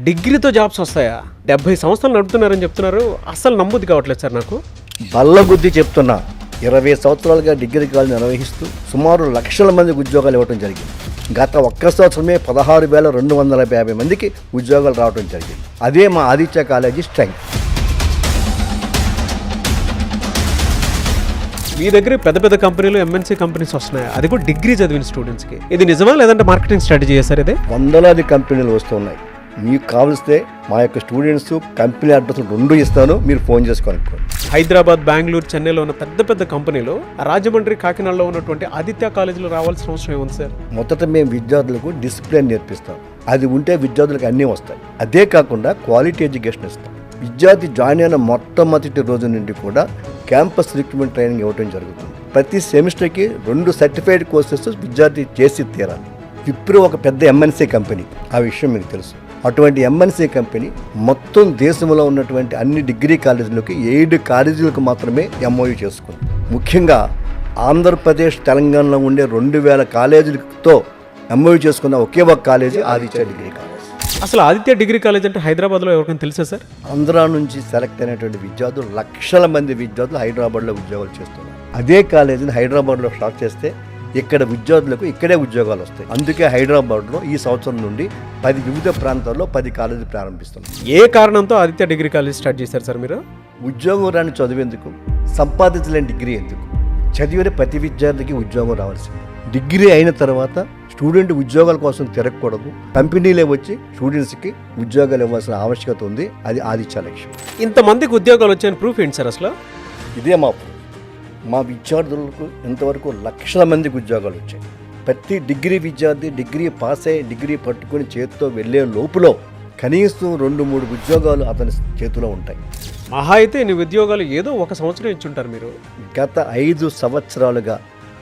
డిగ్రీతో jobs వస్తాయా? 70 సంవత్సరాలు నడుపుతున్నారని చెప్తున్నారు. అస్సలు నమ్మబుద్ధి కావట్లేదు సార్ నాకు. బల్లగుద్ది చెప్తున్నా, 20 సంవత్సరాలుగా డిగ్రీ కాలేజీ నిర్వహిస్తూ సుమారు లక్షల మందికి ఉద్యోగాలు ఇవ్వడం జరిగింది. గత ఒక్క సంవత్సరమే 16,250 మందికి ఉద్యోగాలు రావడం జరిగింది. అదే మా ఆదిత్య కాలేజీ స్ట్రెంగ్త్. మీ దగ్గర పెద్ద పెద్ద కంపెనీలు, ఎంఎన్సీ కంపెనీస్ వస్తున్నాయి, అది కూడా డిగ్రీ చదివిన స్టూడెంట్స్కి. ఇది నిజమా లేదంటే మార్కెటింగ్ స్ట్రాటజీ చేశారు? ఇదే వందలాది కంపెనీలు వస్తున్నాయి. మీకు కావలిస్తే మా యొక్క స్టూడెంట్స్ కంపెనీ అడ్రస్లు 2 ఇస్తాను, మీరు ఫోన్ చేసి కనుక్కోండి. హైదరాబాద్, బెంగళూరు, చెన్నైలో ఉన్న పెద్ద పెద్ద కంపెనీలు రాజమండ్రి, కాకినాడలో ఉన్నటువంటి ఆదిత్య కాలేజీలో రావాల్సిన అవసరం ఏముంది సార్? మొదట మేము విద్యార్థులకు డిసిప్లిన్ నేర్పిస్తాం. అది ఉంటే విద్యార్థులకు అన్నీ వస్తాయి. అదే కాకుండా క్వాలిటీ ఎడ్యుకేషన్ ఇస్తాం. విద్యార్థి జాయిన్ అయిన మొట్టమొదటి రోజు నుండి కూడా క్యాంపస్ రిక్రూట్మెంట్ ట్రైనింగ్ ఇవ్వడం జరుగుతుంది. ప్రతి సెమిస్టర్కి 2 సర్టిఫైడ్ కోర్సెస్ విద్యార్థి చేసి తీరాలి. విప్రో ఒక పెద్ద ఎంఎన్సీ కంపెనీ, ఆ విషయం మీకు తెలుసు. అటువంటి ఎంఎన్సీ కంపెనీ మొత్తం దేశంలో ఉన్నటువంటి అన్ని డిగ్రీ కాలేజీలకి 7 కాలేజీలకు మాత్రమే ఎంఓయూ చేసుకుంది. ముఖ్యంగా ఆంధ్రప్రదేశ్, తెలంగాణలో ఉండే 2000 కాలేజీలతో ఎంఓయూ చేసుకున్న ఒకే ఒక కాలేజీ ఆదిత్య డిగ్రీ కాలేజ్. అసలు ఆదిత్య డిగ్రీ కాలేజ్ అంటే హైదరాబాద్లో ఎవరికైనా తెలుసా సార్? ఆంధ్రా నుంచి సెలెక్ట్ అయినటువంటి విద్యార్థులు, లక్షల మంది విద్యార్థులు హైదరాబాద్లో ఉద్యోగాలు చేస్తున్నారు. అదే కాలేజీని హైదరాబాద్లో స్టార్ట్ చేస్తే ఇక్కడ విద్యార్థులకు ఇక్కడే ఉద్యోగాలు వస్తాయి. అందుకే హైదరాబాద్లో ఈ సంవత్సరం నుండి 10 వివిధ ప్రాంతాల్లో 10 కాలేజీలు ప్రారంభిస్తున్నాం. ఏ కారణంతో ఆదిత్య డిగ్రీ కాలేజ్ స్టార్ట్ చేశారు సార్ మీరు? ఉద్యోగం రాని చదివేందుకు, సంపాదించలేని డిగ్రీ ఎందుకు? చదివిన ప్రతి విద్యార్థికి ఉద్యోగం రావాల్సింది. డిగ్రీ అయిన తర్వాత స్టూడెంట్ ఉద్యోగాల కోసం తిరగకూడదు. కంపెనీలే వచ్చి స్టూడెంట్స్కి ఉద్యోగాలు ఇవ్వాల్సిన ఆవశ్యకత ఉంది. అది ఆదిత్య లక్ష్యం. ఇంతమందికి ఉద్యోగాలు వచ్చాయని ప్రూఫ్ ఏంటి సార్ అసలు? ఇదే మా విద్యార్థులకు ఇంతవరకు లక్షల మందికి ఉద్యోగాలు వచ్చాయి. ప్రతి డిగ్రీ విద్యార్థి డిగ్రీ పాస్ అయ్యి డిగ్రీ పట్టుకుని చేతితో వెళ్ళే లోపులో కనీసం 2-3 ఉద్యోగాలు అతని చేతిలో ఉంటాయి. మహా అయితే ఇన్ని ఉద్యోగాలు ఏదో ఒక సంవత్సరం ఇచ్చుంటారు మీరు. గత 5 సంవత్సరాలుగా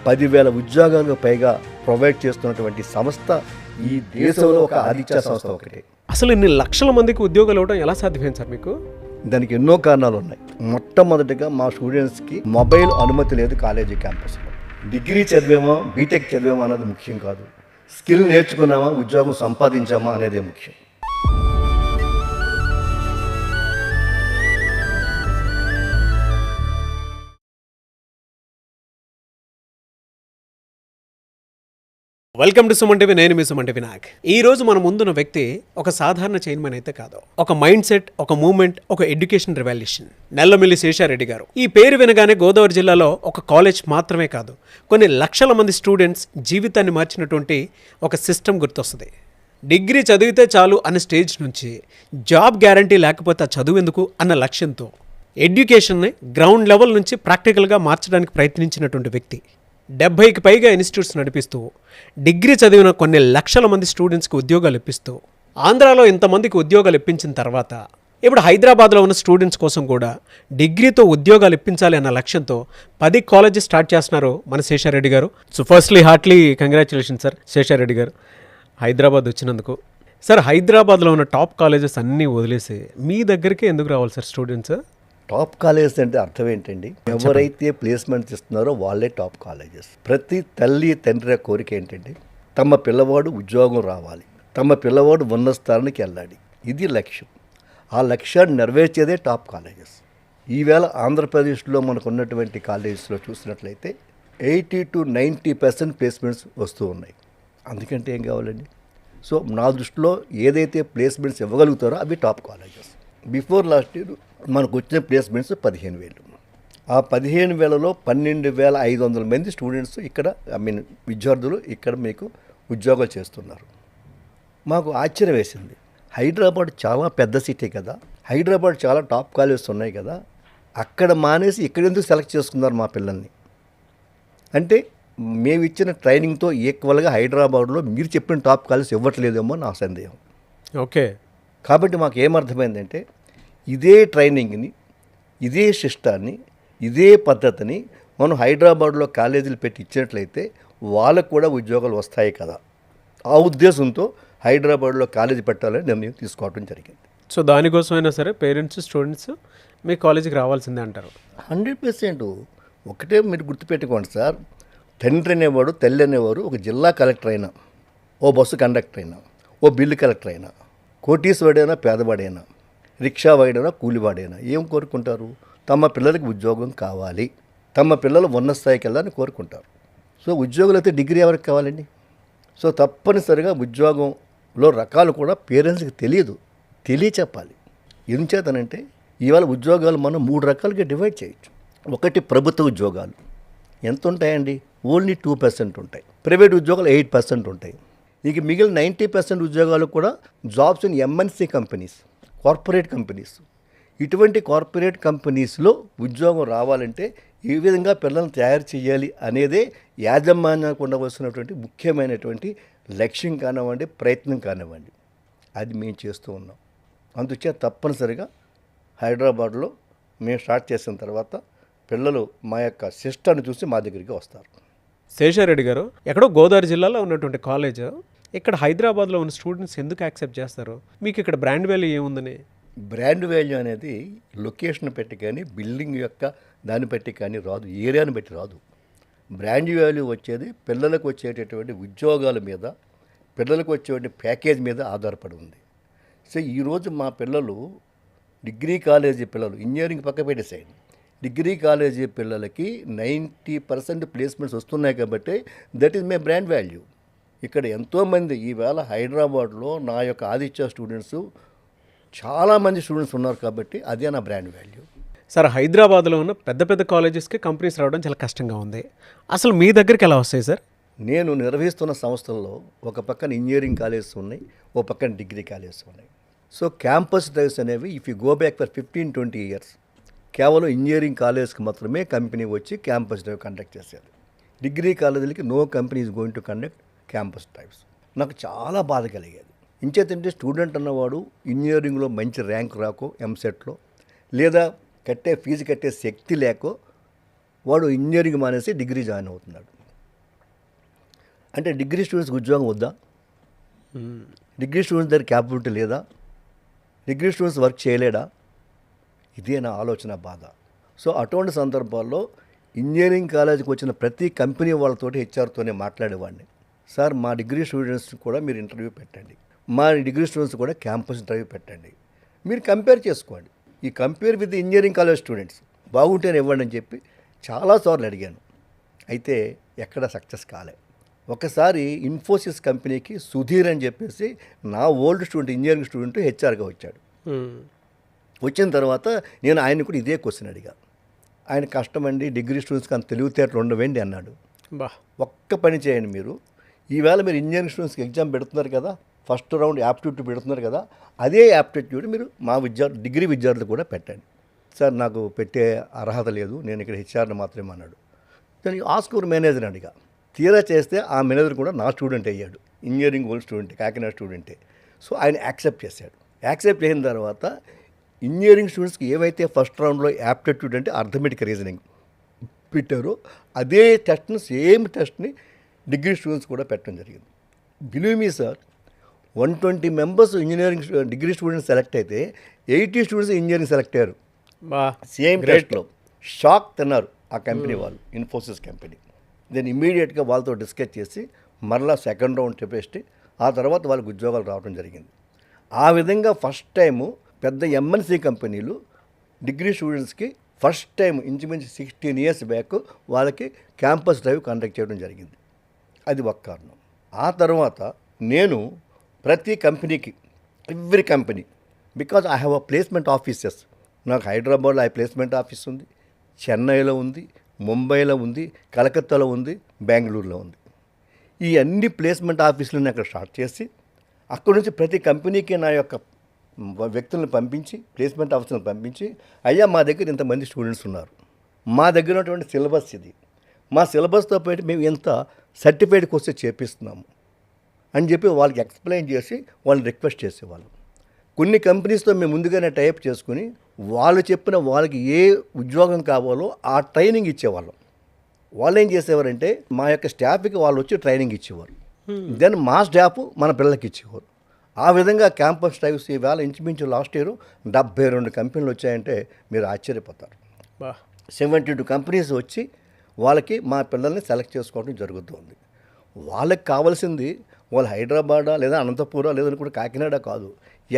10,000 ఉద్యోగాలకు పైగా ప్రొవైడ్ చేస్తున్నటువంటి సంస్థ ఈ దేశంలో ఒక ఆదిత్య సంస్థ ఒకటే. అసలు ఇన్ని లక్షల మందికి ఉద్యోగాలు ఇవ్వడం ఎలా సాధ్యమైంది సార్ మీకు? దానికి ఎన్నో కారణాలు ఉన్నాయి. మొట్టమొదటిగా మా స్టూడెంట్స్కి మొబైల్ అనుమతి లేదు కాలేజీ క్యాంపస్లో. డిగ్రీ చదివామా, బీటెక్ చదివామా అన్నది ముఖ్యం కాదు. స్కిల్ నేర్చుకున్నామా, ఉద్యోగం సంపాదించామా అనేదే ముఖ్యం. Welcome to Suman TV. నేను మీ సుమన్ టీవీ నాగ్. ఈ రోజు మన ముందున్న వ్యక్తి ఒక సాధారణ చైర్మన్ అయితే కాదు. ఒక మైండ్ సెట్, ఒక మూవ్మెంట్, ఒక ఎడ్యుకేషన్ రెవల్యూషన్. నల్లమిల్లి శేషారెడ్డి గారు. ఈ పేరు వినగానే గోదావరి జిల్లాలో ఒక కాలేజ్ మాత్రమే కాదు, కొన్ని లక్షల మంది స్టూడెంట్స్ జీవితాన్ని మార్చినటువంటి ఒక సిస్టమ్ గుర్తొస్తుంది. డిగ్రీ చదివితే చాలు అన్న స్టేజ్ నుంచి జాబ్ గ్యారంటీ లేకపోతే చదువు ఎందుకు అన్న లక్ష్యంతో ఎడ్యుకేషన్ని గ్రౌండ్ లెవెల్ నుంచి ప్రాక్టికల్గా మార్చడానికి ప్రయత్నించినటువంటి వ్యక్తి. 70కి పైగా ఇన్స్టిట్యూట్స్ నడిపిస్తూ డిగ్రీ చదివిన కొన్ని లక్షల మంది స్టూడెంట్స్కి ఉద్యోగాలు ఇప్పిస్తూ ఆంధ్రాలో ఇంతమందికి ఉద్యోగాలు ఇప్పించిన తర్వాత ఇప్పుడు హైదరాబాద్లో ఉన్న స్టూడెంట్స్ కోసం కూడా డిగ్రీతో ఉద్యోగాలు ఇప్పించాలి అన్న లక్ష్యంతో 10 కాలేజెస్ స్టార్ట్ చేస్తున్నారు మన శేషారెడ్డి గారు. So firstly heartily congratulation sir Seshareddy గారు హైదరాబాద్ వచ్చినందుకు. సార్, హైదరాబాద్లో ఉన్న టాప్ కాలేజెస్ అన్నీ వదిలేసి మీ దగ్గరికి ఎందుకు రావాలి సార్ స్టూడెంట్స్? టాప్ కాలేజెస్ అంటే అర్థం ఏంటండి? ఎవరైతే ప్లేస్మెంట్స్ ఇస్తున్నారో వాళ్ళే టాప్ కాలేజెస్. ప్రతి తల్లి తండ్రి కోరిక ఏంటండి? తమ పిల్లవాడు ఉద్యోగం రావాలి, తమ పిల్లవాడు ఉన్న స్థానానికి వెళ్ళాలి. ఇది లక్ష్యం. ఆ లక్ష్యాన్ని నెరవేర్చేదే టాప్ కాలేజెస్. ఈవేళ ఆంధ్రప్రదేశ్లో మనకు ఉన్నటువంటి కాలేజెస్లో చూసినట్లయితే 80 to 90% ప్లేస్మెంట్స్ వస్తూ ఉన్నాయి. అందుకంటే ఏం కావాలండి? సో నా దృష్టిలో ఏదైతే ప్లేస్మెంట్స్ ఇవ్వగలుగుతారో అవి top colleges. Before last year మనకు వచ్చిన ప్లేస్మెంట్స్ 15,000. ఆ 15,000లో 12,500 మంది స్టూడెంట్స్ ఇక్కడ విద్యార్థులు ఇక్కడ మీకు ఉద్యోగాలు చేస్తున్నారు. మాకు ఆశ్చర్యం వేసింది. హైదరాబాద్ చాలా పెద్ద సిటీ కదా, హైదరాబాద్ చాలా టాప్ కాలేజెస్ ఉన్నాయి కదా, అక్కడ మానేసి ఇక్కడ ఎందుకు సెలెక్ట్ చేసుకున్నారు మా పిల్లల్ని అంటే మేము ఇచ్చిన ట్రైనింగ్తో ఈక్వల్గా హైదరాబాద్లో మీరు చెప్పిన టాప్ కాలేజెస్ ఇవ్వట్లేదేమో నా సందేహం. ఓకే. కాబట్టి మాకు ఏమర్థమైందంటే ఇదే ట్రైనింగ్ని, ఇదే సిస్టాన్ని, ఇదే పద్ధతిని మనం హైదరాబాద్లో కాలేజీలు పెట్టి ఇచ్చినట్లయితే వాళ్ళకు కూడా ఉద్యోగాలు వస్తాయి కదా. ఆ ఉద్దేశంతో హైదరాబాద్లో కాలేజీ పెట్టాలని నిర్ణయం తీసుకోవడం జరిగింది. సో దానికోసమైనా సరే పేరెంట్స్, స్టూడెంట్స్ మీ కాలేజీకి రావాల్సిందే అంటారు? 100%. ఒకటే మీరు గుర్తుపెట్టుకోండి సార్, తండ్రి అనేవాడు, తల్లి అనేవారు ఒక జిల్లా కలెక్టర్ అయినా, ఓ బస్సు కండక్టర్ అయినా, ఓ బిల్లు కలెక్టర్ అయినా, కోటీశ్వరుడైనా పేదవాడైనా, రిక్షా వాడైనా కూలివాడైనా ఏం కోరుకుంటారు? తమ పిల్లలకి ఉద్యోగం కావాలి, తమ పిల్లలు ఉన్నత స్థాయికి వెళ్ళాలని కోరుకుంటారు. సో ఉద్యోగులు అయితే డిగ్రీ ఎవరికి కావాలండి? సో తప్పనిసరిగా ఉద్యోగంలో రకాలు కూడా పేరెంట్స్కి తెలియచెప్పాలి. ఎందుచేతనంటే ఇవాళ ఉద్యోగాలు మనం 3 రకాలుగా డివైడ్ చేయొచ్చు. ఒకటి ప్రభుత్వ ఉద్యోగాలు ఎంత ఉంటాయండి? ఓన్లీ 2% ఉంటాయి. ప్రైవేట్ ఉద్యోగాలు 8% ఉంటాయి. ఇక మిగిలిన 90% ఉద్యోగాలు కూడా jobs in MNC companies, corporate companies. ఇటువంటి కార్పొరేట్ కంపెనీస్లో ఉద్యోగం రావాలంటే ఏ విధంగా పిల్లల్ని తయారు చేయాలి అనేదే యాజమాన్యానికి ఉండవలసినటువంటి ముఖ్యమైనటువంటి లక్ష్యం కానివ్వండి, ప్రయత్నం కానివ్వండి. అది మేము చేస్తూ ఉన్నాం. అందుచే తప్పనిసరిగా హైదరాబాద్లో మేము స్టార్ట్ చేసిన తర్వాత పిల్లలు మా యొక్క సిస్టర్ని చూసి మా దగ్గరికి వస్తారు. శేషారెడ్డి గారు, ఎక్కడో గోదావరి జిల్లాలో ఉన్నటువంటి కాలేజ్ ఇక్కడ హైదరాబాద్లో ఉన్న స్టూడెంట్స్ ఎందుకు యాక్సెప్ట్ చేస్తారు? మీకు ఇక్కడ బ్రాండ్ వాల్యూ ఏముందని? బ్రాండ్ వాల్యూ అనేది లొకేషన్ పెట్టి కానీ, బిల్డింగ్ యొక్క దాన్ని బట్టి కానీ రాదు, ఏరియాని బట్టి రాదు. బ్రాండ్ వాల్యూ వచ్చేది పిల్లలకు వచ్చేటటువంటి ఉద్యోగాల మీద, పిల్లలకు వచ్చేటువంటి ప్యాకేజ్ మీద ఆధారపడి ఉంది. సో ఈరోజు మా పిల్లలు డిగ్రీ కాలేజీ పిల్లలు, ఇంజనీరింగ్ పక్క పెట్టేసేయండి, డిగ్రీ కాలేజీ పిల్లలకి 90% ప్లేస్మెంట్స్ వస్తున్నాయి కాబట్టి that is my brand value. ఇక్కడ ఎంతోమంది ఈవేళ హైదరాబాద్లో నా యొక్క ఆదిత్య స్టూడెంట్స్ చాలామంది స్టూడెంట్స్ ఉన్నారు కాబట్టి అదే నా బ్రాండ్ వాల్యూ. సార్, హైదరాబాద్లో ఉన్న పెద్ద పెద్ద కాలేజెస్కి కంపెనీస్ రావడం చాలా కష్టంగా ఉంది. అసలు మీ దగ్గరికి ఎలా వస్తాయి సార్? నేను నిర్వహిస్తున్న సంస్థల్లో ఒక పక్కన ఇంజనీరింగ్ కాలేజెస్ ఉన్నాయి, ఒక పక్కన డిగ్రీ కాలేజెస్ ఉన్నాయి. సో క్యాంపస్ డ్రైవ్స్ అనేవి if you go back for 15-20 years కేవలం ఇంజనీరింగ్ కాలేజ్కి మాత్రమే కంపెనీ వచ్చి క్యాంపస్ డ్రైవ్ కండక్ట్ చేసేది. డిగ్రీ కాలేజీలకి no company is going to conduct campus drives. నాకు చాలా బాధ కలిగేది. ఇంచేతంటే స్టూడెంట్ అన్నవాడు ఇంజనీరింగ్లో మంచి ర్యాంక్ రాకో, ఎంసెట్లో లేదా ఫీజు కట్టే శక్తి లేకో వాడు ఇంజనీరింగ్ మానేసి డిగ్రీ జాయిన్ అవుతున్నాడు. అంటే డిగ్రీ స్టూడెంట్స్కి ఉద్యోగం వద్దా? డిగ్రీ స్టూడెంట్స్ దగ్గర క్యాపబిలిటీ లేదా? డిగ్రీ స్టూడెంట్స్ వర్క్ చేయలేడా? ఇదే నా ఆలోచన, బాధ. సో అటువంటి సందర్భాల్లో ఇంజనీరింగ్ కాలేజీకి వచ్చిన ప్రతి కంపెనీ వాళ్ళతోటి హెచ్ఆర్తోనే మాట్లాడేవాడిని. సార్, మా డిగ్రీ స్టూడెంట్స్ కూడా మీరు ఇంటర్వ్యూ పెట్టండి, మా డిగ్రీ స్టూడెంట్స్ కూడా క్యాంపస్ ఇంటర్వ్యూ పెట్టండి, మీరు కంపేర్ చేసుకోండి. ఈ compare with engineering college students బాగుంటేనే ఇవ్వండి అని చెప్పి చాలాసార్లు అడిగాను. అయితే ఎక్కడ సక్సెస్ కాలే. ఒకసారి ఇన్ఫోసిస్ కంపెనీకి సుధీర్ అని చెప్పేసి నా ఓల్డ్ స్టూడెంట్, ఇంజనీరింగ్ స్టూడెంట్ హెచ్ఆర్గా వచ్చాడు. వచ్చిన తర్వాత నేను ఆయన కూడా ఇదే క్వశ్చన్ అడిగా. ఆయన కష్టమండి, డిగ్రీ స్టూడెంట్స్కి అంత తెలివితేటలు ఉండవండి అన్నాడు. ఒక్క పని చేయండి, మీరు ఈవేళ మీరు ఇంజనీరింగ్ స్టూడెంట్స్కి ఎగ్జామ్ పెడుతున్నారు కదా, ఫస్ట్ రౌండ్ యాప్టిట్యూడ్ పెడుతున్నారు కదా, అదే యాప్టిట్యూడ్ మీరు మా డిగ్రీ విద్యార్థులు కూడా పెట్టండి. సార్, నాకు పెట్టే అర్హత లేదు, నేను ఇక్కడ హెచ్ఆర్ని మాత్రమే అన్నాడు. దానికి ఆస్కూర్ మేనేజర్ అడిగా. తీరా చేస్తే ఆ మేనేజర్ కూడా నా స్టూడెంట్ అయ్యాడు, ఇంజనీరింగ్ ఓల్డ్ స్టూడెంట్, కాకినాడ స్టూడెంటే. సో ఆయన యాక్సెప్ట్ చేశాడు. యాక్సెప్ట్ చేసిన తర్వాత ఇంజనీరింగ్ స్టూడెంట్స్కి ఏవైతే ఫస్ట్ రౌండ్లో యాప్టిట్యూడ్ అంటే అర్థమెటిక్ రీజనింగ్ పెట్టారో అదే టెస్ట్ని, సేమ్ టెస్ట్ని డిగ్రీ స్టూడెంట్స్ కూడా పెట్టడం జరిగింది. Believe me sir, 120 members engineering degree students select అయితే 80 స్టూడెంట్స్ ఇంజనీరింగ్ సెలెక్ట్ అయ్యారు సేమ్ టెస్ట్లో. షాక్ తిన్నారు ఆ కంపెనీ వాళ్ళు, ఇన్ఫోసిస్ కంపెనీ. దెన్ ఇమీడియట్గా వాళ్ళతో డిస్కస్ చేసి మరలా సెకండ్ రౌండ్ చెప్పేసి ఆ తర్వాత వాళ్ళకి ఉద్యోగాలు రావడం జరిగింది. ఆ విధంగా ఫస్ట్ టైము పెద్ద ఎంఎన్సీ కంపెనీలు డిగ్రీ స్టూడెంట్స్కి ఫస్ట్ టైం ఇంచుమించు 16 ఇయర్స్ బ్యాక్ వాళ్ళకి క్యాంపస్ డ్రైవ్ కండక్ట్ చేయడం జరిగింది. అది ఒక కారణం. ఆ తర్వాత నేను ప్రతి కంపెనీకి, every company, because I have a placement offices. నాకు హైదరాబాద్లో ప్లేస్మెంట్ ఆఫీస్ ఉంది, చెన్నైలో ఉంది, ముంబైలో ఉంది, కలకత్తాలో ఉంది, బెంగళూరులో ఉంది. ఈ అన్ని ప్లేస్మెంట్ ఆఫీసులను అక్కడ స్టార్ట్ చేసి అక్కడ నుంచి ప్రతి కంపెనీకి నా యొక్క వ్యక్తులను పంపించి, ప్లేస్మెంట్ ఆఫీసులను పంపించి, అయ్యా మా దగ్గర ఇంతమంది స్టూడెంట్స్ ఉన్నారు, మా దగ్గర ఉన్నటువంటి సిలబస్ ఇది, మా సిలబస్తో పాటు మేము ఎంత సర్టిఫైడ్ కోర్సెస్ చేపిస్తున్నాము అని చెప్పి వాళ్ళకి ఎక్స్ప్లెయిన్ చేసి వాళ్ళని రిక్వెస్ట్ చేసేవాళ్ళం. కొన్ని కంపెనీస్తో మేము ముందుగానే టైప్ చేసుకుని వాళ్ళు చెప్పిన వాళ్ళకి ఏ ఉద్యోగం కావాలో ఆ ట్రైనింగ్ ఇచ్చేవాళ్ళం. వాళ్ళు ఏం చేసేవారంటే మా యొక్క స్టాఫ్కి వాళ్ళు వచ్చి ట్రైనింగ్ ఇచ్చేవారు, దెన్ మా స్టాఫ్ మన పిల్లలకి ఇచ్చేవారు. ఆ విధంగా క్యాంపస్ డ్రైవ్స్ ఈవేళ ఇంచుమించు లాస్ట్ ఇయర్ 72 కంపెనీలు వచ్చాయంటే మీరు ఆశ్చర్యపోతారు. 72 కంపెనీస్ వచ్చి వాళ్ళకి మా పిల్లల్ని సెలెక్ట్ చేసుకోవడం జరుగుతుంది. వాళ్ళకి కావాల్సింది వాళ్ళు హైదరాబాదా లేదా అనంతపురం లేదని కూడా కాకినాడ కాదు,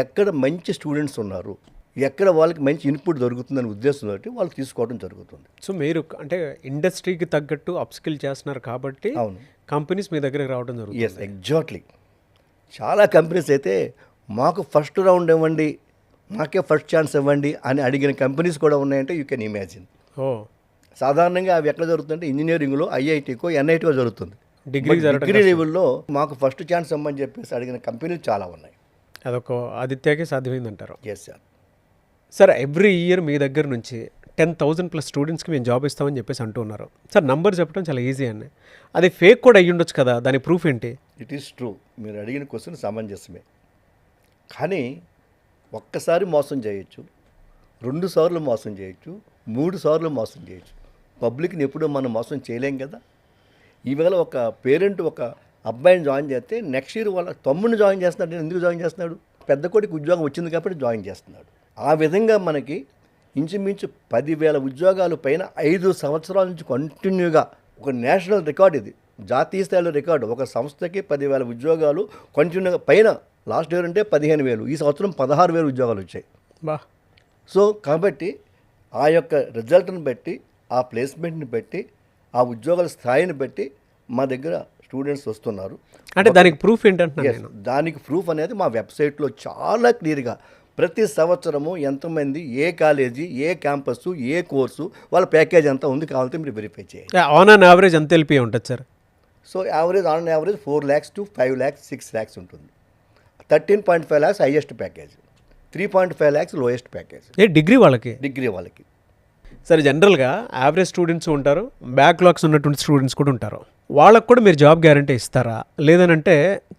ఎక్కడ మంచి స్టూడెంట్స్ ఉన్నారు, ఎక్కడ వాళ్ళకి మంచి ఇన్పుట్ దొరుకుతుందనే ఉద్దేశంతో వాళ్ళు తీసుకోవడం జరుగుతుంది. సో మీరు అంటే ఇండస్ట్రీకి తగ్గట్టు అప్స్కిల్ చేస్తున్నారు కాబట్టి అవును. కంపెనీస్ మీ దగ్గరికి రావడం జరుగుతుంది. Yes, exactly. చాలా కంపెనీస్ అయితే మాకు ఫస్ట్ రౌండ్ ఇవ్వండి, మాకే ఫస్ట్ ఛాన్స్ ఇవ్వండి అని అడిగిన కంపెనీస్ కూడా ఉన్నాయంటే యూ కెన్ ఇమాజిన్. ఓ సాధారణంగా అవి ఎక్కడ జరుగుతుందంటే ఇంజనీరింగ్లో, ఐఐటీకో, ఎన్ఐటీకో జరుగుతుంది. డిగ్రీ డిగ్రీ లెవెల్లో మాకు ఫస్ట్ ఛాన్స్ ఇవ్వమని చెప్పేసి అడిగిన కంపెనీలు చాలా ఉన్నాయి. అదొక ఆదిత్యకే సాధ్యమైందంటారు. Yes sir. Sir every year మీ దగ్గర నుంచి 10,000+ స్టూడెంట్స్కి మేము జాబ్ ఇస్తామని చెప్పేసి అంటూ ఉన్నారు. సార్ నంబర్ చెప్పడం చాలా ఈజీ అండి, అది ఫేక్ కూడా అయ్యి ఉండొచ్చు కదా, దాని ప్రూఫ్ ఏంటి? It is true. మీరు అడిగిన క్వశ్చన్ సమంజసమే. కానీ ఒక్కసారి మోసం చేయొచ్చు, 2 సార్లు మోసం చేయొచ్చు, 3 సార్లు మోసం చేయొచ్చు. పబ్లిక్ని ఎప్పుడూ మనం మోసం చేయలేం కదా. ఈవేళ ఒక పేరెంట్ ఒక అబ్బాయిని జాయిన్ చేస్తే నెక్స్ట్ ఇయర్ వాళ్ళ తమ్ముడిని జాయిన్ చేస్తున్నాడు. ఎందుకు జాయిన్ చేస్తున్నాడు? పెద్ద కొడుకు ఉద్యోగం వచ్చింది కాబట్టి జాయిన్ చేస్తున్నాడు. ఆ విధంగా మనకి ఇంచుమించు 10,000 ఉద్యోగాలు పైన 5 సంవత్సరాల నుంచి కంటిన్యూగా ఒక నేషనల్ రికార్డ్, ఇది జాతీయ స్థాయిలో రికార్డు. ఒక సంస్థకి 10,000 ఉద్యోగాలు కంటిన్యూగా పైన. లాస్ట్ ఇయర్ అంటే 15,000, ఈ సంవత్సరం 16,000 ఉద్యోగాలు వచ్చాయి. బా. సో కాబట్టి ఆ యొక్క రిజల్ట్ని బట్టి, ఆ ప్లేస్మెంట్ని బట్టి, ఆ ఉద్యోగాల స్థాయిని బట్టి మా దగ్గర స్టూడెంట్స్ వస్తున్నారు. అంటే దానికి ప్రూఫ్ ఏంటంటే Yes, దానికి ప్రూఫ్ అనేది మా వెబ్సైట్లో చాలా క్లియర్గా ప్రతి సంవత్సరము ఎంతమంది, ఏ కాలేజీ, ఏ క్యాంపస్, ఏ కోర్సు, వాళ్ళ ప్యాకేజ్ ఎంత ఉంది కావాలంటే మీరు వెరిఫై చేయాలి. ఆన్ అన్ యావరేజ్ ఎంత ఎల్పి ఉంటుంది sir? So on average 4 lakhs to 5 lakhs, 6 lakhs ఉంటుంది. 13.5 lakhs highest package, 3.5 lakhs lowest package degree వాళ్ళకి. డిగ్రీ వాళ్ళకి. సరే, జనరల్గా యావరేజ్ స్టూడెంట్స్ ఉంటారు, బ్యాక్లాగ్స్ ఉన్నటువంటి స్టూడెంట్స్ కూడా ఉంటారు. వాళ్ళకు కూడా మీరు జాబ్ గ్యారంటీ ఇస్తారా? లేదనంటే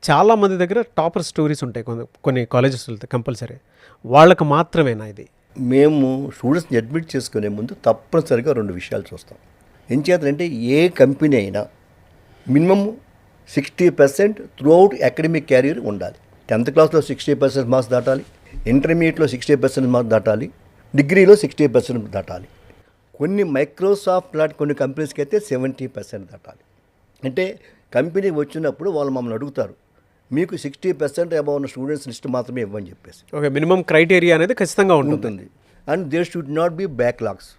చాలామంది దగ్గర టాపర్ స్టోరీస్ ఉంటాయి కొన్ని కాలేజెస్ వెళ్తే కంపల్సరీ, వాళ్ళకు మాత్రమేనా ఇది? మేము స్టూడెంట్స్ని అడ్మిట్ చేసుకునే ముందు తప్పనిసరిగా 2 విషయాలు చూస్తాం. ఏం చేద్దంటే ఏ కంపెనీ అయినా మినిమమ్ 60% త్రూఅవుట్ అకాడమిక్ క్యారియర్ ఉండాలి. 10th క్లాస్లో 60% మార్క్స్ దాటాలి, ఇంటర్మీడియట్లో 60% మార్క్స్ దాటాలి, డిగ్రీలో 60% దాటాలి. కొన్ని మైక్రోసాఫ్ట్ లాంటి కొన్ని కంపెనీస్కి అయితే 70% దాటాలి. అంటే కంపెనీ వచ్చినప్పుడు వాళ్ళు మమ్మల్ని అడుగుతారు, మీకు 60% అబౌవ్ ఉన్న స్టూడెంట్స్ లిస్ట్ మాత్రమే ఇవ్వని చెప్పేసి. ఓకే, మినిమం క్రైటీరియా అనేది ఖచ్చితంగా ఉంటుంది. And there should not be backlogs.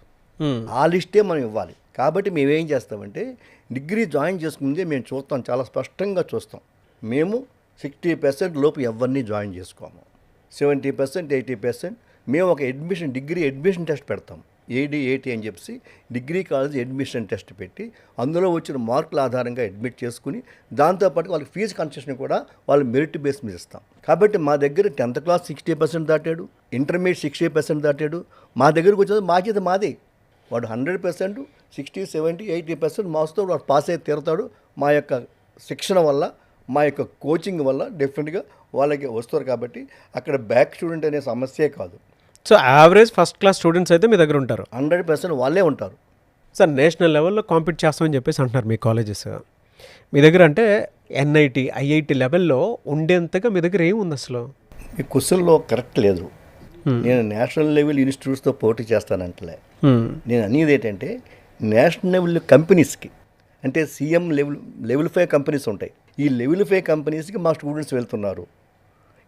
ఆ లిస్టే మనం ఇవ్వాలి. కాబట్టి మేమేం చేస్తామంటే డిగ్రీ జాయిన్ చేసుకుందే మేము చూస్తాం, చాలా స్పష్టంగా చూస్తాం. మేము 60% లోపు ఎవరిని జాయిన్ చేసుకోము. 70%, 80% మేము ఒక డిగ్రీ అడ్మిషన్ టెస్ట్ పెడతాం. AD80 అని చెప్పి డిగ్రీ కాలేజ్ అడ్మిషన్ టెస్ట్ పెట్టి అందులో వచ్చిన మార్కుల ఆధారంగా అడ్మిట్ చేసుకుని దాంతోపాటు వాళ్ళకి ఫీజు కన్సెషన్ కూడా వాళ్ళు మెరిట్ బేస్ మీద ఇస్తాం. కాబట్టి మా దగ్గర 10th క్లాస్ 60% దాటాడు, ఇంటర్మీడియట్ 60% దాటాడు, మా దగ్గరకు వచ్చేది బాధ్యత మాది. వాడు 100%, 60, 70, 80% మార్క్స్తో వాడు పాస్ అయితే తీరుతాడు. మా యొక్క శిక్షణ వల్ల, మా యొక్క కోచింగ్ వల్ల డెఫినెట్గా వాళ్ళకి వస్తారు. కాబట్టి అక్కడ బ్యాక్ స్టూడెంట్ అనే సమస్యే కాదు. So average first class students అయితే మీ దగ్గర ఉంటారు. 100% వాళ్ళే ఉంటారు. సార్ నేషనల్ లెవెల్లో కాంపీట్ చేస్తామని చెప్పేసి అంటున్నారు మీ కాలేజెస్. మీ దగ్గర అంటే NIT, IIT లెవెల్లో ఉండేంతగా మీ దగ్గర ఏముంది అసలు? ఈ క్వశ్చన్లో కరెక్ట్ లేదు. నేను నేషనల్ లెవెల్ ఇన్స్టిట్యూట్స్తో పోటీ చేస్తానంటలే. నేను అనేది ఏంటంటే నేషనల్ లెవెల్ కంపెనీస్కి, అంటే CM లెవెల్ 5 కంపెనీస్ ఉంటాయి. ఈ లెవెల్ 5 కంపెనీస్కి మా స్టూడెంట్స్ వెళ్తున్నారు.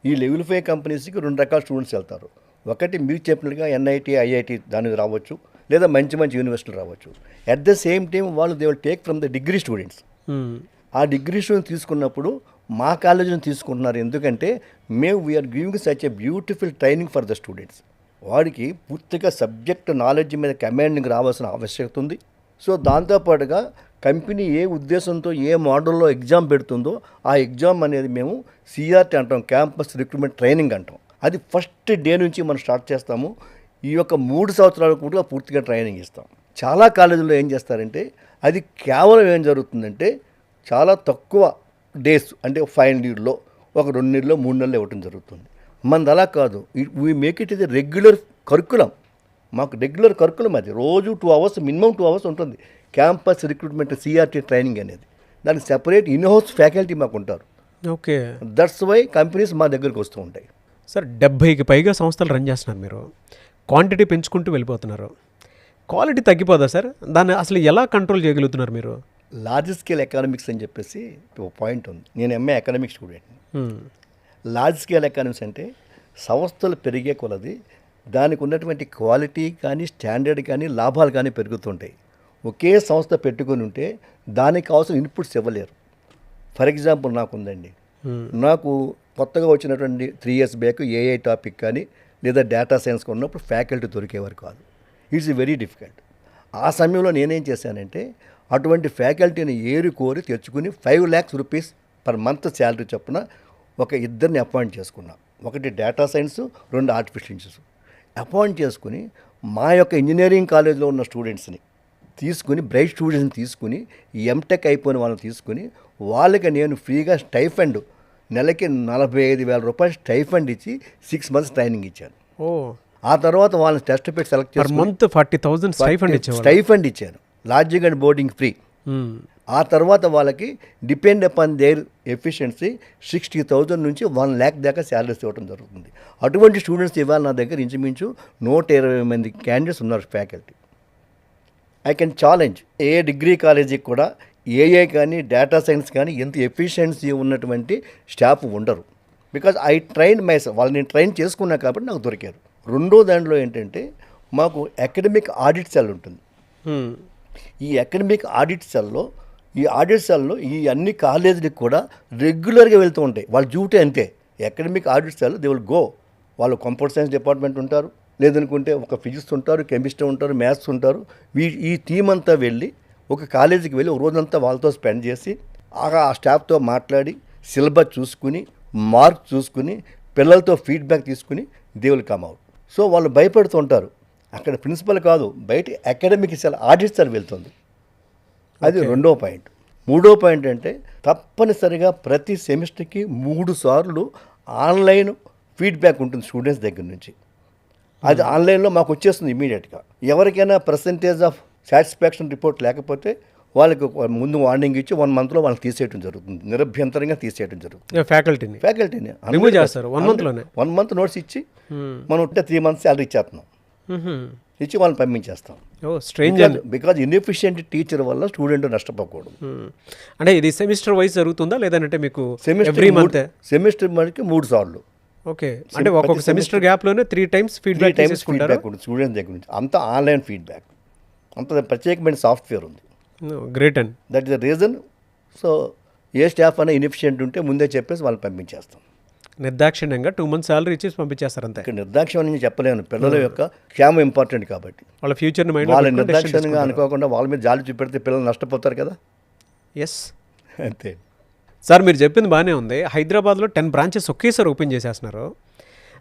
ఈ లెవెల్ 5 కంపెనీస్కి 2 రకాల స్టూడెంట్స్ వెళ్తారు. ఒకటి మీరు చెప్పినట్టుగా NIT, IIT దానికి రావచ్చు, లేదా మంచి మంచి యూనివర్సిటీలు రావచ్చు. అట్ ద సేమ్ టైం వాళ్ళు they will take from the degree students. ఆ డిగ్రీ స్టూడెంట్స్ తీసుకున్నప్పుడు మా కాలేజీని తీసుకుంటున్నారు. ఎందుకంటే మేము we are giving such a beautiful training for the students. వాడికి పూర్తిగా సబ్జెక్ట్ నాలెడ్జ్ మీద కమాండింగ్ రావాల్సిన ఆవశ్యకత ఉంది. సో దాంతోపాటుగా కంపెనీ ఏ ఉద్దేశంతో ఏ మోడల్లో ఎగ్జామ్ పెడుతుందో ఆ ఎగ్జామ్ అనేది మేము CRT అంటాం, క్యాంపస్ రిక్రూట్మెంట్ ట్రైనింగ్ అంటాం. అది ఫస్ట్ డే నుంచి మనం స్టార్ట్ చేస్తాము. ఈ యొక్క 3 సంవత్సరాల కూడా పూర్తిగా ట్రైనింగ్ ఇస్తాం. చాలా కాలేజీల్లో ఏం చేస్తారంటే అది కేవలం ఏం జరుగుతుందంటే చాలా తక్కువ డేస్, అంటే ఫైనల్ ఇయర్లో ఒక 2 నెలల్లో 3 నెలలు ఇవ్వటం జరుగుతుంది. మనది అలా కాదు. వీ మేక్ ఇట్ ఇది రెగ్యులర్ కరికులం. మాకు రెగ్యులర్ కరికులం అది. రోజు 2 hours, మినిమం 2 hours ఉంటుంది క్యాంపస్ రిక్రూట్మెంట్ CRT ట్రైనింగ్ అనేది. దానికి సెపరేట్ ఇన్హౌస్ ఫ్యాకల్టీ మాకు ఉంటారు. ఓకే, దట్స్ వై కంపెనీస్ మా దగ్గరికి వస్తూ ఉంటాయి. సార్ 70కి పైగా సంస్థలు రన్ చేస్తున్నారు మీరు, క్వాంటిటీ పెంచుకుంటూ వెళ్ళిపోతున్నారు, క్వాలిటీ తగ్గిపోదా సార్? దాన్ని అసలు ఎలా కంట్రోల్ చేయగలుగుతున్నారు మీరు? లార్జ్ స్కేల్ ఎకనామిక్స్ అని చెప్పేసి ఒక పాయింట్ ఉంది. నేను MA economics student. Large scale economics అంటే సంస్థలు పెరిగే కొలది దానికి ఉన్నటువంటి క్వాలిటీ కానీ స్టాండర్డ్ కానీ లాభాలు కానీ పెరుగుతుంటాయి. ఒకే సంస్థ పెట్టుకొని ఉంటే దానికి కావాల్సిన ఇన్పుట్స్ ఇవ్వలేరు. ఫర్ ఎగ్జాంపుల్ నాకుందండి, నాకు కొత్తగా వచ్చినటువంటి 3 years బ్యాక్ ఏఐ టాపిక్ కానీ లేదా డేటా సైన్స్ ఉన్నప్పుడు ఫ్యాకల్టీ దొరికేవారు కాదు. It's very difficult. ఆ సమయంలో నేనేం చేశానంటే అటువంటి ఫ్యాకల్టీని కోరి తెచ్చుకుని 5 lakhs rupees per month salary చొప్పున ఒక ఇద్దరిని అపాయింట్ చేసుకున్నా. ఒకటి data science, 2 artificial intelligence appoint చేసుకుని మా యొక్క ఇంజనీరింగ్ కాలేజ్లో ఉన్న స్టూడెంట్స్ని తీసుకుని, బ్రైట్ స్టూడెంట్స్ని తీసుకుని, ఎంటెక్ అయిపోయిన వాళ్ళని తీసుకుని వాళ్ళకి నేను ఫ్రీగా స్టైఫండ్ నెలకి 45,000 రూపాయలు స్టైఫండ్ ఇచ్చి 6 months ట్రైనింగ్ ఇచ్చాను. ఓ, ఆ తర్వాత వాళ్ళని టెస్ట్ పెట్టి సెలెక్ట్ పర్ మంత్ 40,000 స్టైఫండ్ ఇచ్చాను, లాడ్జింగ్ అండ్ బోర్డింగ్ ఫ్రీ. ఆ తర్వాత వాళ్ళకి డిపెండ్ అపాన్ దేర్ ఎఫిషియన్సీ 60,000 నుంచి 1 lakh దాకా శాలరీస్ ఇవ్వడం జరుగుతుంది. అటువంటి స్టూడెంట్స్ ఇవాళ నా దగ్గర ఇంచుమించు 120 మంది క్యాండిడేట్స్ ఉన్నారు faculty. I can challenge A degree కాలేజీకి కూడా ఏఐ కానీ డేటా సైన్స్ కానీ ఎంత ఎఫిషియన్సీ ఉన్నటువంటి స్టాఫ్ ఉండరు. బికాజ్ ఐ ట్రైన్ మైసెల్ఫ్, వాళ్ళని నేను ట్రైన్ చేసుకున్నా కాబట్టి నాకు దొరికారు. రెండో దాంట్లో ఏంటంటే మాకు అకాడమిక్ ఆడిట్ సెల్ ఉంటుంది. ఈ అకాడమిక్ ఆడిట్ సెల్లో ఈ అన్ని కాలేజీలకు కూడా రెగ్యులర్గా వెళ్తూ ఉంటాయి. వాళ్ళ డ్యూటీ అంతే. Academic audit cell they will go. వాళ్ళు కంప్యూటర్ సైన్స్ డిపార్ట్మెంట్ ఉంటారు, లేదనుకుంటే ఒక ఫిజిక్స్ ఉంటారు, కెమిస్ట్రీ ఉంటారు, మ్యాథ్స్ ఉంటారు. ఈ టీం అంతా వెళ్ళి ఒక కాలేజీకి వెళ్ళి ఒక రోజంతా వాళ్ళతో స్పెండ్ చేసి ఆ స్టాఫ్తో మాట్లాడి సిలబస్ చూసుకుని, మార్క్ చూసుకుని, పిల్లలతో ఫీడ్బ్యాక్ తీసుకుని they will come out. So వాళ్ళు భయపడుతుంటారు. అక్కడ ప్రిన్సిపల్ కాదు, బయట అకాడమిక్ సెల్ ఆడిట్ సెల్ వెళ్తుంది. అది రెండో పాయింట్. మూడో పాయింట్ అంటే తప్పనిసరిగా ప్రతి సెమిస్టర్కి 3 సార్లు ఆన్లైన్ ఫీడ్బ్యాక్ ఉంటుంది స్టూడెంట్స్ దగ్గర నుంచి. అది ఆన్లైన్లో మాకు వచ్చేస్తుంది ఇమీడియట్గా. ఎవరికైనా పర్సంటేజ్ ఆఫ్ సాటిస్ఫాక్షన్ రిపోర్ట్ లేకపోతే వాళ్ళకి ముందు వార్నింగ్ ఇచ్చి 1 monthలో వాళ్ళకి తీసేయడం జరుగుతుంది, నిరభ్యంతరంగా తీసేయడం జరుగుతుంది. ఫ్యాకల్టీని రిమూవ్ చేస్తారు 1 monthలోనే. 1 month నోట్స్ ఇచ్చి మనం 3 months శాలరీ ఇచ్చేస్తున్నాం, ఇచ్చి వాళ్ళని పంపించేస్తాం. బికాజ్ ఇన్ఎఫిషియెంట్ టీచర్ వల్ల స్టూడెంట్ నష్టపోకూడదు. అంటే ఇది సెమిస్టర్ వైజ్ జరుగుతుందా లేదంటే మీకు సెమిస్టర్ మనకి 3 సార్లు? ఓకే, అంటే ఒక్కొక్క సెమిస్టర్ గ్యాప్లోనే 3 times ఫీడ్బ్యాక్ ఉంటుంది స్టూడెంట్స్ దగ్గర నుంచి. అంతా ఆన్లైన్ ఫీడ్బ్యాక్, అంత ప్రత్యేకమైన సాఫ్ట్వేర్ ఉంది. Great and that is the reason. So A staff అయినా ఇన్ఎఫిషియెంట్ ఉంటే ముందే చెప్పేసి వాళ్ళు పంపించేస్తాం. నిర్దాక్షిణ్యంగా 2 months శాలరీ ఇచ్చి పంపించేస్తారు అంతే. ఇక్కడ నిర్దాక్ష్యం అని చెప్పలేను, పిల్లల యొక్క క్షేమం ఇంపార్టెంట్ కాబట్టి. వాళ్ళ ఫ్యూచర్ని వాళ్ళ నిర్దాక్షిణ్యంగా అనుకోకుండా వాళ్ళ మీద జాలి చూపెడితే పిల్లలు నష్టపోతారు కదా. ఎస్, అంతే సార్. మీరు చెప్పింది బాగానే ఉంది. హైదరాబాద్లో 10 branches ఒకేసారి ఓపెన్ చేసేస్తున్నారు.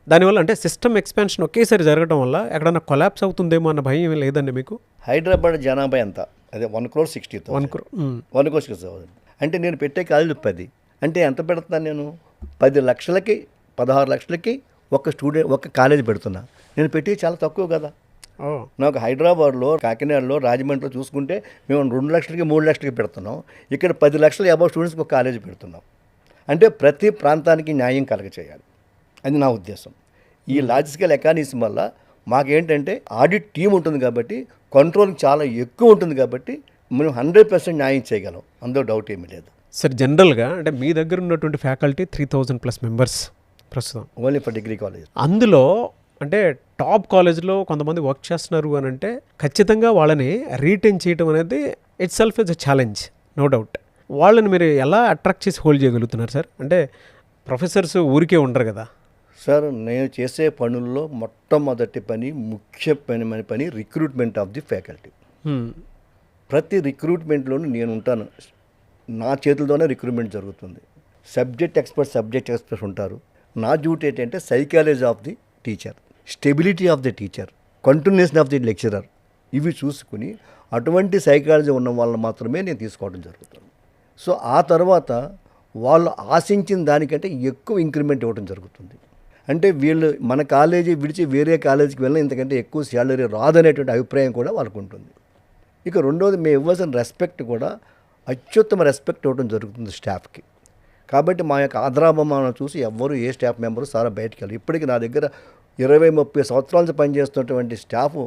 దానివల్ల అంటే సిస్టమ్ ఎక్స్పాన్షన్ ఒకేసారి జరగడం వల్ల ఎక్కడన్నా కొలాప్స్ అవుతుందేమో అన్న భయం ఏమీ లేదండి మీకు? హైదరాబాద్ జనాభా ఎంత? అదే 1,60,000. 1,60,000 అంటే నేను పెట్టే కాలేజీ 10 అంటే ఎంత పెడుతున్నాను నేను? 10 లక్షలకి 16 లక్షలకి ఒక కాలేజీ పెడుతున్నా. నేను పెట్టేది చాలా తక్కువ కదా. నాకు హైదరాబాద్లో, కాకినాడలో, రాజమండ్రిలో చూసుకుంటే మేము 2 లక్షలకి 3 లక్షలకి పెడుతున్నాం. ఇక్కడ 10 లక్షల అబౌవ్ స్టూడెంట్స్కి ఒక కాలేజీ పెడుతున్నాం. అంటే ప్రతి ప్రాంతానికి న్యాయం కలగచేయాలి, అది నా ఉద్దేశం. ఈ లాజిస్టికల్ ఎకానిజం వల్ల మాకేంటంటే ఆడిట్ టీం ఉంటుంది కాబట్టి, కంట్రోల్ చాలా ఎక్కువ ఉంటుంది కాబట్టి మనం 100% న్యాయం చేయగలం, అందులో డౌట్ ఏమీ లేదు. సార్, జనరల్గా అంటే మీ దగ్గర ఉన్నటువంటి ఫ్యాకల్టీ 3,000+ మెంబర్స్ ప్రస్తుతం ఓన్లీ ఫర్ డిగ్రీ కాలేజ్. అందులో అంటే టాప్ కాలేజ్లో కొంతమంది వర్క్ చేస్తున్నారు అని అంటే ఖచ్చితంగా వాళ్ళని రీటైన్ చేయడం అనేది itself is a challenge, no doubt. వాళ్ళని మీరు ఎలా అట్రాక్ట్ చేసి హోల్డ్ చేయగలుగుతున్నారు సార్? అంటే ప్రొఫెసర్స్ ఊరికే ఉండరు కదా సార్. నేను చేసే పనుల్లో మొట్టమొదటి పని, ముఖ్యమైన పని రిక్రూట్మెంట్ ఆఫ్ ది ఫ్యాకల్టీ. ప్రతి రిక్రూట్మెంట్లోనూ నేను ఉంటాను. నా చేతులతోనే రిక్రూట్మెంట్ జరుగుతుంది. సబ్జెక్ట్ ఎక్స్పర్ట్స్ ఉంటారు. నా డ్యూటీ ఏంటంటే psychology of the teacher, stability of the teacher, continuation of the lecturer, ఇవి చూసుకుని అటువంటి సైకాలజీ ఉన్న వాళ్ళని మాత్రమే నేను తీసుకోవడం జరుగుతుంది. సో ఆ తర్వాత వాళ్ళు ఆశించిన దానికంటే ఎక్కువ ఇంక్రిమెంట్ ఇవ్వడం జరుగుతుంది. అంటే వీళ్ళు మన కాలేజీ విడిచి వేరే కాలేజీకి వెళ్ళిన ఇంతకంటే ఎక్కువ శాలరీ రాదనేటువంటి అభిప్రాయం కూడా వాళ్ళకు ఉంటుంది. ఇక రెండోది, మేము ఇవ్వాల్సిన రెస్పెక్ట్ కూడా అత్యుత్తమ రెస్పెక్ట్ ఇవ్వడం జరుగుతుంది స్టాఫ్కి. కాబట్టి మా యొక్క ఆదరాభిమానం చూసి ఎవ్వరూ ఏ స్టాఫ్ మెంబరు సారా బయటికి వెళ్ళి, ఇప్పటికీ నా దగ్గర 20-30 సంవత్సరాల నుంచి పనిచేస్తున్నటువంటి స్టాఫ్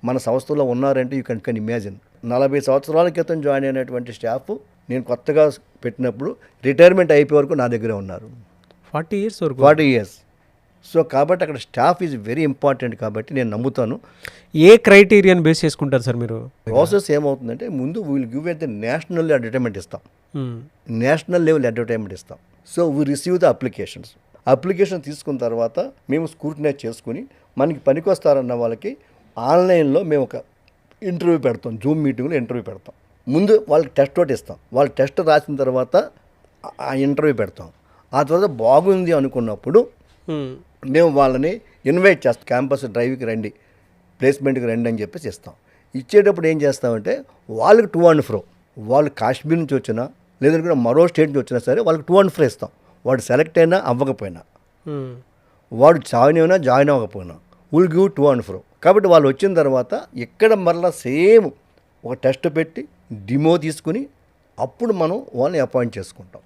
మన సంస్థలో ఉన్నారంటే యూ కెన్ ఇమాజిన్. 40 సంవత్సరాల క్రితం జాయిన్ అయినటువంటి స్టాఫ్ నేను కొత్తగా పెట్టినప్పుడు రిటైర్మెంట్ అయిపోయే వరకు నా దగ్గరే ఉన్నారు. 40 years వరకు. 40 years. సో కాబట్టి అక్కడ స్టాఫ్ ఈజ్ వెరీ ఇంపార్టెంట్ కాబట్టి నేను నమ్ముతాను. ఏ క్రైటీరియాని బేస్ చేసుకుంటారు సార్ మీరు? ప్రాసెస్ ఏమవుతుందంటే ముందు will give at the national advertisement ఇస్తాం, మ్మ్. నేషనల్ లెవెల్ అడ్వర్టైజ్మెంట్ ఇస్తాం. So we receive the application తీసుకున్న తర్వాత మేము స్క్రూటినైజ్ చేసుకుని మనకి పనికొస్తారన్న వాళ్ళకి ఆన్లైన్లో మేము ఒక ఇంటర్వ్యూ పెడతాం, జూమ్ మీటింగ్లో ఇంటర్వ్యూ పెడతాం. ముందు వాళ్ళకి టెస్ట్ ఒకటి ఇస్తాం, వాళ్ళు టెస్ట్ రాసిన తర్వాత ఆ ఇంటర్వ్యూ పెడతాం. ఆ తర్వాత బాగుంది అనుకున్నప్పుడు మ్మ్. మేము వాళ్ళని ఇన్వైట్ చేస్తాం, క్యాంపస్ డ్రైవ్కి రండి, ప్లేస్మెంట్కి రండి అని చెప్పేసి ఇస్తాం. ఇచ్చేటప్పుడు ఏం చేస్తామంటే వాళ్ళకి 2 and 4, వాళ్ళు కాశ్మీర్ నుంచి వచ్చినా లేదంటే కూడా మరో స్టేట్ నుంచి వచ్చినా సరే వాళ్ళకి 2 and 4 ఇస్తాం. వాడు సెలెక్ట్ అయినా అవ్వకపోయినా, మ్మ్. వాడు జాయిన్ అవ్వకపోయినా విల్ గివ్ 2 and 4. కాబట్టి వాళ్ళు వచ్చిన తర్వాత ఇక్కడ మరలా సేమ్ ఒక టెస్ట్ పెట్టి డిమో తీసుకుని అప్పుడు మనం వాళ్ళని అపాయింట్ చేసుకుంటాం.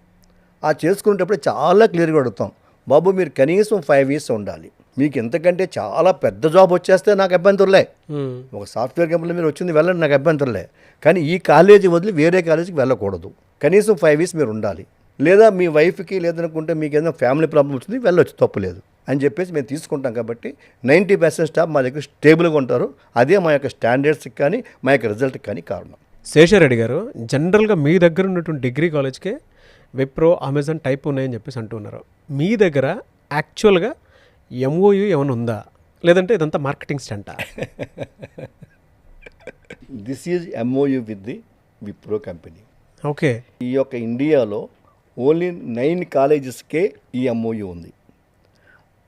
ఆ చేసుకునేటప్పుడు చాలా క్లియర్గా అడుగుతాం, బాబు మీరు కనీసం 5 years ఉండాలి, మీకు ఎంతకంటే చాలా పెద్ద జాబ్ వచ్చేస్తే నాకు అభ్యంతరులే, మ్మ్. ఒక సాఫ్ట్వేర్ కంపెనీలో మీరు వచ్చింది వెళ్ళండి, నాకు అభ్యంతరులే, కానీ ఈ కాలేజీ వదిలి వేరే కాలేజీకి వెళ్ళకూడదు, కనీసం 5 years మీరు ఉండాలి, లేదా మీ వైఫ్కి లేదనుకుంటే మీకు ఏదైనా ఫ్యామిలీ ప్రాబ్లం వచ్చింది వెళ్ళొచ్చు, తప్పులేదు అని చెప్పేసి మేము తీసుకుంటాం. కాబట్టి 90% స్టాఫ్ మా దగ్గర స్టేబుల్గా ఉంటారు. అదే మా యొక్క స్టాండర్డ్స్కి కానీ మా యొక్క రిజల్ట్కి కానీ కారణం. శేషారెడ్డి గారు, జనరల్గా మీ దగ్గర ఉన్నటువంటి డిగ్రీ కాలేజ్కే విప్రో, అమెజాన్ టైప్ ఉన్నాయని చెప్పేసి అంటున్నారు. మీ దగ్గర యాక్చువల్గా ఎంఓయూ ఏమైనా ఉందా, లేదంటే ఇదంతా మార్కెటింగ్ స్టంటా? This is MOU with the Wipro company. Okay. ఈ యొక్క ఇండియాలో ఓన్లీ 9 కాలేజెస్కే ఈ ఎంఓయూ ఉంది.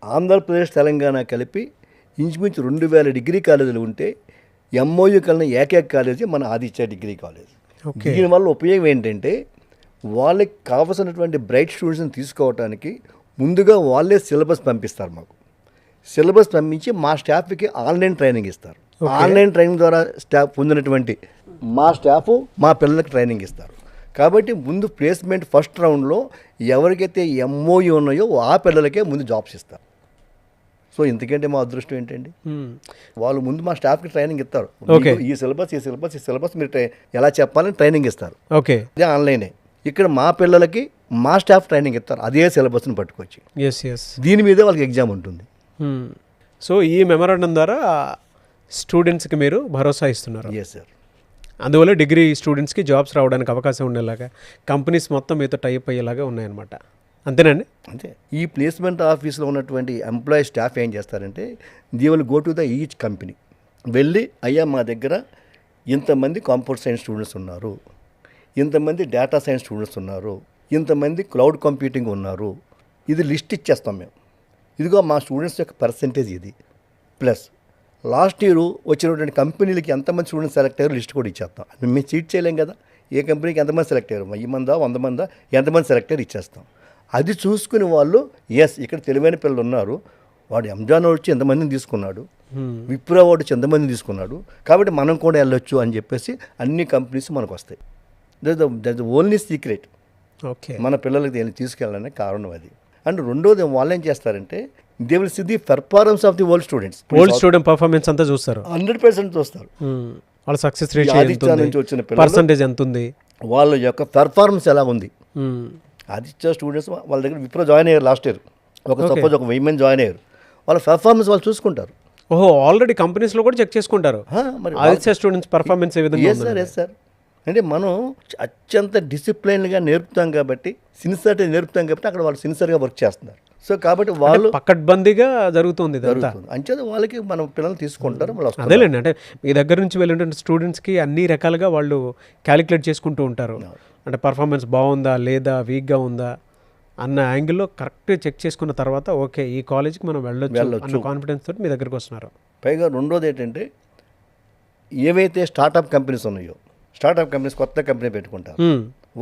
ఆంధ్రప్రదేశ్, తెలంగాణ కలిపి ఇంచుమించు 2000 డిగ్రీ కాలేజీలు ఉంటే ఎంఓయూ కలిగిన ఏకైక కాలేజీ మన ఆదిత్య డిగ్రీ కాలేజ్. ఓకే. దీనివల్ల ఉపయోగం ఏంటంటే వాళ్ళకి కావలసినటువంటి బ్రైట్ స్టూడెంట్స్ని తీసుకోవడానికి ముందుగా వాళ్ళే సిలబస్ పంపిస్తారు. మాకు సిలబస్ పంపించి మా స్టాఫ్కి ఆన్లైన్ ట్రైనింగ్ ఇస్తారు. ఆన్లైన్ ట్రైనింగ్ ద్వారా స్టాఫ్ పొందినటువంటి మా స్టాఫ్ మా పిల్లలకి ట్రైనింగ్ ఇస్తారు. కాబట్టి ముందు ప్లేస్మెంట్ ఫస్ట్ రౌండ్లో ఎవరికైతే ఎంఓయూ ఉన్నాయో ఆ పిల్లలకే ముందు జాబ్స్ ఇస్తారు. సో ఇంతకంటే మా అదృష్టం ఏంటండి, మ్మ్. వాళ్ళు ముందు మా స్టాఫ్కి ట్రైనింగ్ ఇస్తారు. ఓకే. ఈ సిలబస్ మీరు ఎలా చెప్పాలని ట్రైనింగ్ ఇస్తారు. ఓకే. అదే ఆన్లైనే. ఇక్కడ మా పిల్లలకి మా స్టాఫ్ ట్రైనింగ్ ఇస్తారు, అదే సిలబస్ని పట్టుకొచ్చి. Yes yes. దీని మీదే వాళ్ళకి ఎగ్జామ్ ఉంటుంది. సో ఈ మెమరాండం ద్వారా స్టూడెంట్స్కి మీరు భరోసా ఇస్తున్నారు. Yes sir. అందువల్ల డిగ్రీ స్టూడెంట్స్కి జాబ్స్ రావడానికి అవకాశం ఉండేలాగా కంపెనీస్ మొత్తం మీతో టైప్ అయ్యేలాగా ఉన్నాయన్నమాట. అంతేనండి? అంతే. ఈ ప్లేస్మెంట్ ఆఫీస్లో ఉన్నటువంటి ఎంప్లాయీ స్టాఫ్ ఏం చేస్తారంటే they will go to the each company, వెళ్ళి అయ్యా మా దగ్గర ఇంతమంది కంప్యూటర్ సైన్స్ స్టూడెంట్స్ ఉన్నారు, ఇంతమంది డేటా సైన్స్ స్టూడెంట్స్ ఉన్నారు, ఇంతమంది క్లౌడ్ కంప్యూటింగ్ ఉన్నారు, ఇది లిస్ట్ ఇచ్చేస్తాం మేము. ఇదిగో మా స్టూడెంట్స్ యొక్క పర్సంటేజ్ ఇది, ప్లస్ లాస్ట్ ఇయర్ వచ్చినటువంటి కంపెనీలకి ఎంతమంది స్టూడెంట్స్ సెలెక్ట్ అయ్యారో లిస్ట్ కూడా ఇచ్చేస్తాం. మేము చీట్ చేయలేం కదా, ఏ కంపెనీకి ఎంతమంది సెలెక్ట్ అయ్యారు, 1000 మందా 100 మందా ఎంతమంది సెలెక్ట్ అయ్యారు ఇచ్చేస్తాం. అది చూసుకుని వాళ్ళు ఎస్ ఇక్కడ తెలివైన పిల్లలు ఉన్నారు, వాడు ఎంజాన్ వచ్చి ఎంతమందిని తీసుకున్నాడు, విప్రో వాడు వచ్చి ఎంతమందిని తీసుకున్నాడు, కాబట్టి మనం కూడా వెళ్ళొచ్చు అని చెప్పేసి అన్ని కంపెనీస్ మనకు వస్తాయి. That the only secret. Okay. మన పిల్లలకి దీన్ని తీసుకెళ్ళాలనే కారణం అది. అండ్ రెండోది వాళ్ళు ఏం చేస్తారంటే they will see the performance of the old students. Old student performance అంతా చూస్తారు. 100% చూస్తారు. వాళ్ళ సక్సెస్ రేట్ ఆదిత్య నుంచి వచ్చిన పిల్లలు పర్సంటేజ్ ఎంత ఉంది, వాళ్ళ యొక్క పెర్ఫార్మెన్స్ ఎలా ఉంది. ఆదిత్య స్టూడెంట్స్ వాళ్ళ దగ్గర విప్రో జాయిన్ అయ్యారు లాస్ట్ ఇయర్, సపోజ్ ఒక 1000 మంది జాయిన్ అయ్యారు, వాళ్ళ పెర్ఫార్మెన్స్ వాళ్ళు చూసుకుంటారు. ఓహో, ఆల్రెడీ కంపెనీస్లో కూడా చెక్ చేసుకుంటారు మరి ఆదిత్య స్టూడెంట్స్ పర్ఫార్మెన్స్ ఏ విధంగా ఎస్ సార్, ఎస్ సార్. అంటే మనం అత్యంత డిసిప్లైన్గా నేర్పుతాం కాబట్టి, సిన్సియర్టీ నేర్పుతాం కాబట్టి అక్కడ వాళ్ళు సిన్సియర్గా వర్క్ చేస్తున్నారు. సో కాబట్టి వాళ్ళు పకడ్బందీగా జరుగుతుంది ఇదంతా. అంచేత వాళ్ళకి మనం పిల్లలు తీసుకుంటారు. అదేలేండి, అంటే మీ దగ్గర నుంచి వెళ్ళినటువంటి స్టూడెంట్స్కి అన్ని రకాలుగా వాళ్ళు క్యాలిక్యులేట్ చేసుకుంటూ ఉంటారు. అంటే పర్ఫార్మెన్స్ బాగుందా లేదా వీక్గా ఉందా అన్న యాంగిల్లో కరెక్ట్గా చెక్ చేసుకున్న తర్వాత ఓకే ఈ కాలేజ్కి మనం వెళ్ళొచ్చు అన్న కాన్ఫిడెన్స్ తోటి మీ దగ్గరికి వస్తున్నారు. పైగా రెండోది ఏంటంటే ఏవైతే స్టార్టప్ కంపెనీస్ ఉన్నాయో, స్టార్టప్ కంపెనీస్ కొత్త కంపెనీ పెట్టుకుంటారు,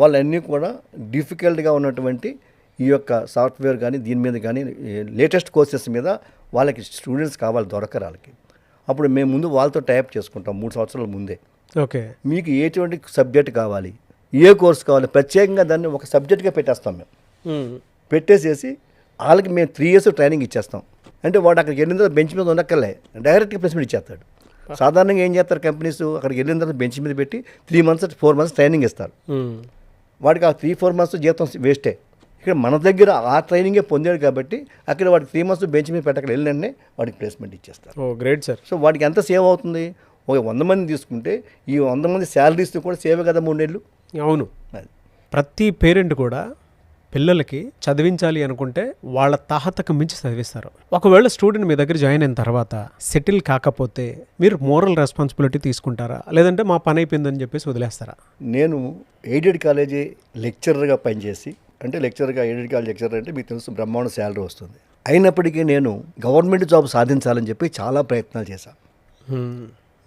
వాళ్ళన్నీ కూడా డిఫికల్ట్గా ఉన్నటువంటి ఈ యొక్క సాఫ్ట్వేర్ కానీ దీని మీద కానీ లేటెస్ట్ కోర్సెస్ మీద వాళ్ళకి స్టూడెంట్స్ కావాలి, దొరకరు వాళ్ళకి. అప్పుడు మేము ముందు వాళ్ళతో టైప్ చేసుకుంటాం 3 సంవత్సరాల ముందే. ఓకే, మీకు ఎటువంటి సబ్జెక్ట్ కావాలి, ఏ కోర్స్ కావాలి, ప్రత్యేకంగా దాన్ని ఒక సబ్జెక్ట్గా పెట్టేస్తాం మేము. పెట్టేసేసి వాళ్ళకి మేము 3 years ట్రైనింగ్ ఇచ్చేస్తాం. అంటే వాడు అక్కడికి వెళ్ళిన తర్వాత బెంచ్ మీద ఉండక్కర్లే, డైరెక్ట్గా ప్లేస్మెంట్ ఇచ్చేస్తాడు. సాధారణంగా ఏం చేస్తారు కంపెనీస్, అక్కడికి వెళ్ళిన తర్వాత బెంచ్ మీద పెట్టి 3 months 4 months ట్రైనింగ్ ఇస్తారు. వాడికి ఆ 3-4 months జీతం వేస్టే. ఇక్కడ మన దగ్గర ఆ ట్రైనింగే పొందాడు కాబట్టి అక్కడ వాడికి 3 months బెంచ్ మీద పెట్టక వెళ్ళిననే వాడికి ప్లేస్మెంట్ ఇచ్చేస్తారు. ఓ గ్రేట్ సార్. సో వాడికి ఎంత సేవ్ అవుతుంది? ఒక 100 మంది తీసుకుంటే ఈ 100 మంది శాలరీస్తో కూడా సేవే కదా 3 నెలలు. అవును. అది ప్రతి పేరెంట్ కూడా పిల్లలకి చదివించాలి అనుకుంటే వాళ్ళ తాహతకు మించి చదివిస్తారు. ఒకవేళ స్టూడెంట్ మీ దగ్గర జాయిన్ అయిన తర్వాత సెటిల్ కాకపోతే మీరు మోరల్ రెస్పాన్సిబిలిటీ తీసుకుంటారా, లేదంటే మా పని అయిపోయిందని చెప్పేసి వదిలేస్తారా? నేను ఎయిడెడ్ కాలేజీ లెక్చరర్గా పనిచేసి, అంటే లెక్చరర్గా ఎయిడెడ్ కాలేజ్ లెక్చరర్ అంటే మీకు తెలుసు బ్రహ్మాండ శాలరీ వస్తుంది. అయినప్పటికీ నేను గవర్నమెంట్ జాబ్ సాధించాలని చెప్పి చాలా ప్రయత్నాలు చేశాను.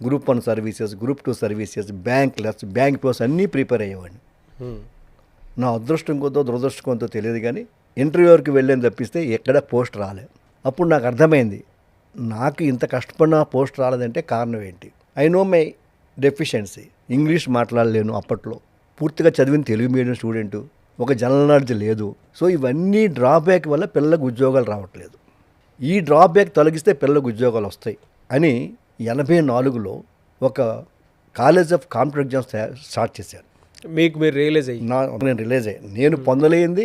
Group 1 services, group 2 services, bank post అన్నీ ప్రిపేర్ అయ్యేవాడిని. నా అదృష్టం కొంతో దురదృష్టం కొంతో తెలియదు కానీ ఇంటర్వ్యూ వరకు వెళ్ళని తప్పిస్తే ఎక్కడ పోస్ట్ రాలేదు. అప్పుడు నాకు అర్థమైంది, నాకు ఇంత కష్టపడిన పోస్ట్ రాలేదంటే కారణం ఏంటి. I know my deficiency. English మాట్లాడలేను అప్పట్లో, పూర్తిగా చదివిన తెలుగు మీడియం స్టూడెంటు, ఒక జనరల్ నాలెడ్జ్ లేదు. సో ఇవన్నీ డ్రాబ్యాక్ వల్ల పిల్లలకు ఉద్యోగాలు రావట్లేదు. ఈ డ్రాబ్యాక్ తొలగిస్తే పిల్లలకు ఉద్యోగాలు వస్తాయి అని 84లో ఒక college of competitive exams start చేశాను. మీకు మీరు రియలైజ్ అయ్యి? నేను రిలీజ్ అయ్యాను. నేను పొందలేంది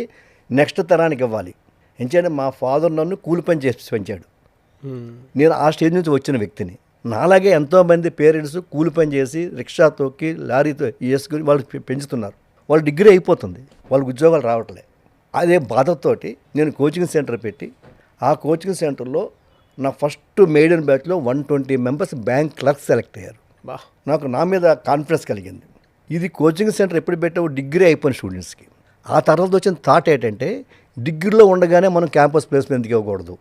నెక్స్ట్ తరానికి ఇవ్వాలి. ఎందుకంటే మా ఫాదర్ నన్ను కూలి పని చేసి పెంచాడు. నేను ఆ స్టేజ్ నుంచి వచ్చిన వ్యక్తిని. నాలాగే ఎంతోమంది పేరెంట్స్ కూలి పని చేసి రిక్షా తొక్కి లారీతో వేసుకుని వాళ్ళు పెంచుతున్నారు. వాళ్ళు డిగ్రీ అయిపోతుంది, వాళ్ళకి ఉద్యోగాలు రావట్లే. అదే బాధతోటి నేను కోచింగ్ సెంటర్ పెట్టి, ఆ కోచింగ్ సెంటర్లో నా ఫస్ట్ మెయిడెన్ బ్యాచ్లో 120 మెంబర్స్ బ్యాంక్ క్లర్క్స్ సెలెక్ట్ అయ్యారు. నాకు నా మీద కాన్ఫిడెన్స్ కలిగింది. ఇది కోచింగ్ సెంటర్ ఎప్పుడు పెట్టావు? డిగ్రీ అయిపోయిన స్టూడెంట్స్కి. ఆ తర్వాత వచ్చిన థాట్ ఏంటంటే డిగ్రీలో ఉండగానే మనం క్యాంపస్ ప్లేస్మెంట్ ఎందుకు ఇవ్వకూడదు.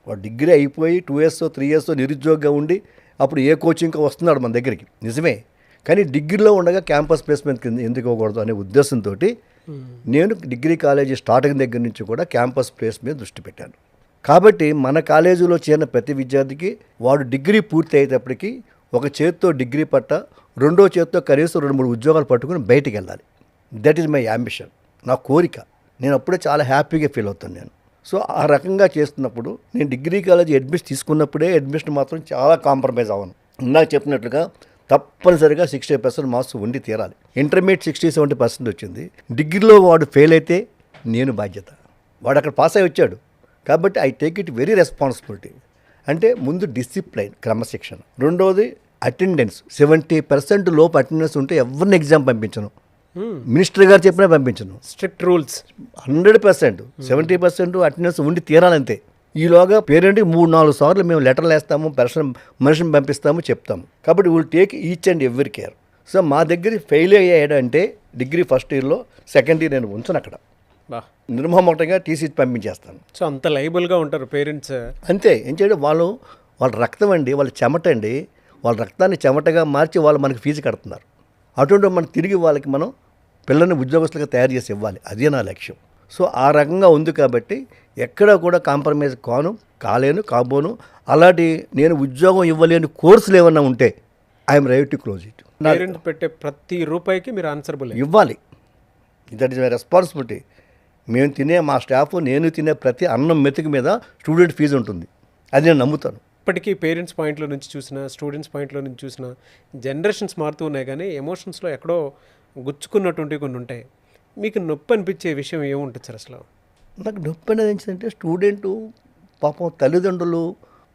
వాడు డిగ్రీ అయిపోయి 2 years 3 years నిరుద్యోగంగా ఉండి అప్పుడు ఏ కోచింగ్కి వస్తున్నాడు మన దగ్గరికి, నిజమే. కానీ డిగ్రీలో ఉండగా క్యాంపస్ ప్లేస్మెంట్ ఎందుకు ఇవ్వకూడదు అనే ఉద్దేశంతో నేను డిగ్రీ కాలేజీ స్టార్టింగ్ దగ్గర నుంచి కూడా క్యాంపస్ ప్లేస్ మీద దృష్టి పెట్టాను. కాబట్టి మన కాలేజీలో చేరిన ప్రతి విద్యార్థికి వాడు డిగ్రీ పూర్తి అయ్యేటప్పటికి ఒక చేత్తో డిగ్రీ పట్ట, రెండో చేత్తో కనీసం 2-3 ఉద్యోగాలు పట్టుకుని బయటికి వెళ్ళాలి. దట్ ఈజ్ మై యాంబిషన్, నా కోరిక. నేను అప్పుడే చాలా హ్యాపీగా ఫీల్ అవుతాను నేను. సో ఆ రకంగా చేస్తున్నప్పుడు నేను డిగ్రీ కాలేజీ అడ్మిషన్ తీసుకున్నప్పుడే అడ్మిషన్ మాత్రం చాలా కాంప్రమైజ్ అవ్వను. ఇందాక చెప్పినట్లుగా తప్పనిసరిగా 60% మార్క్స్ ఉండి తీరాలి. ఇంటర్మీడియట్ 60-70% వచ్చింది. డిగ్రీలో వాడు ఫెయిల్ అయితే నేను బాధ్యత. వాడు అక్కడ పాస్ అయి వచ్చాడు కాబట్టి I take it very responsibility. అంటే ముందు డిసిప్లైన్, క్రమశిక్షణ. రెండోది అటెండెన్స్. 70% లోపు అటెండెన్స్ ఉంటే ఎవరిని ఎగ్జామ్ పంపించను. మినిస్టర్ గారు చెప్పినా పంపించను. Strict rules. 100%. 70% అటెండెన్స్ ఉండి తీరాలంతే. ఈలోగా పేరెంట్కి 3-4 సార్లు మేము లెటర్లు వేస్తాము, మనిషిని పంపిస్తాము, చెప్తాము. కాబట్టి will take each and every care. So మా దగ్గర ఫెయిల్ అయ్యాడంటే డిగ్రీ ఫస్ట్ ఇయర్లో, సెకండ్ ఇయర్ నేను ఉంచను అక్కడ. నిర్మోహమాటంగా టీసీ పంపించేస్తాను. సో అంత లైబుల్గా ఉంటారు పేరెంట్స్. అంతే. ఏం చేయడం, వాళ్ళ రక్తం అండి, వాళ్ళ చెమట అండి. వాళ్ళ రక్తాన్ని చెమటగా మార్చి వాళ్ళు మనకి ఫీజు కడుతున్నారు. అటువంటి మనం తిరిగి వాళ్ళకి మనం పిల్లల్ని ఉద్యోగస్తులుగా తయారు చేసి ఇవ్వాలి. అదే నా లక్ష్యం. సో ఆ రకంగా ఉంది కాబట్టి ఎక్కడా కూడా కాంప్రమైజ్ కాబోను. అలాంటి నేను ఉద్యోగం ఇవ్వలేని కోర్సులు ఏమన్నా ఉంటే I'm ready to close it. Parent పెట్టే ప్రతి రూపాయికి మీరు ఆన్సరబుల్ ఇవ్వాలి. That is my responsibility. మేము తినే, మా స్టాఫ్, నేను తినే ప్రతి అన్నం మెతుకు మీద స్టూడెంట్ ఫీజు ఉంటుంది. అది నేను నమ్ముతాను. ఇప్పటికీ పేరెంట్స్ పాయింట్లో నుంచి చూసినా, స్టూడెంట్స్ పాయింట్లో నుంచి చూసినా జనరేషన్స్ మారుతూ ఉన్నాయి కానీ ఎమోషన్స్లో ఎక్కడో గుచ్చుకున్నటువంటి కొన్ని ఉంటాయి. మీకు నొప్పి అనిపించే విషయం ఏముంటుంది సార్ అసలు? నాకు నొప్పి అనేది ఏంటంటే స్టూడెంటు పాపం తల్లిదండ్రులు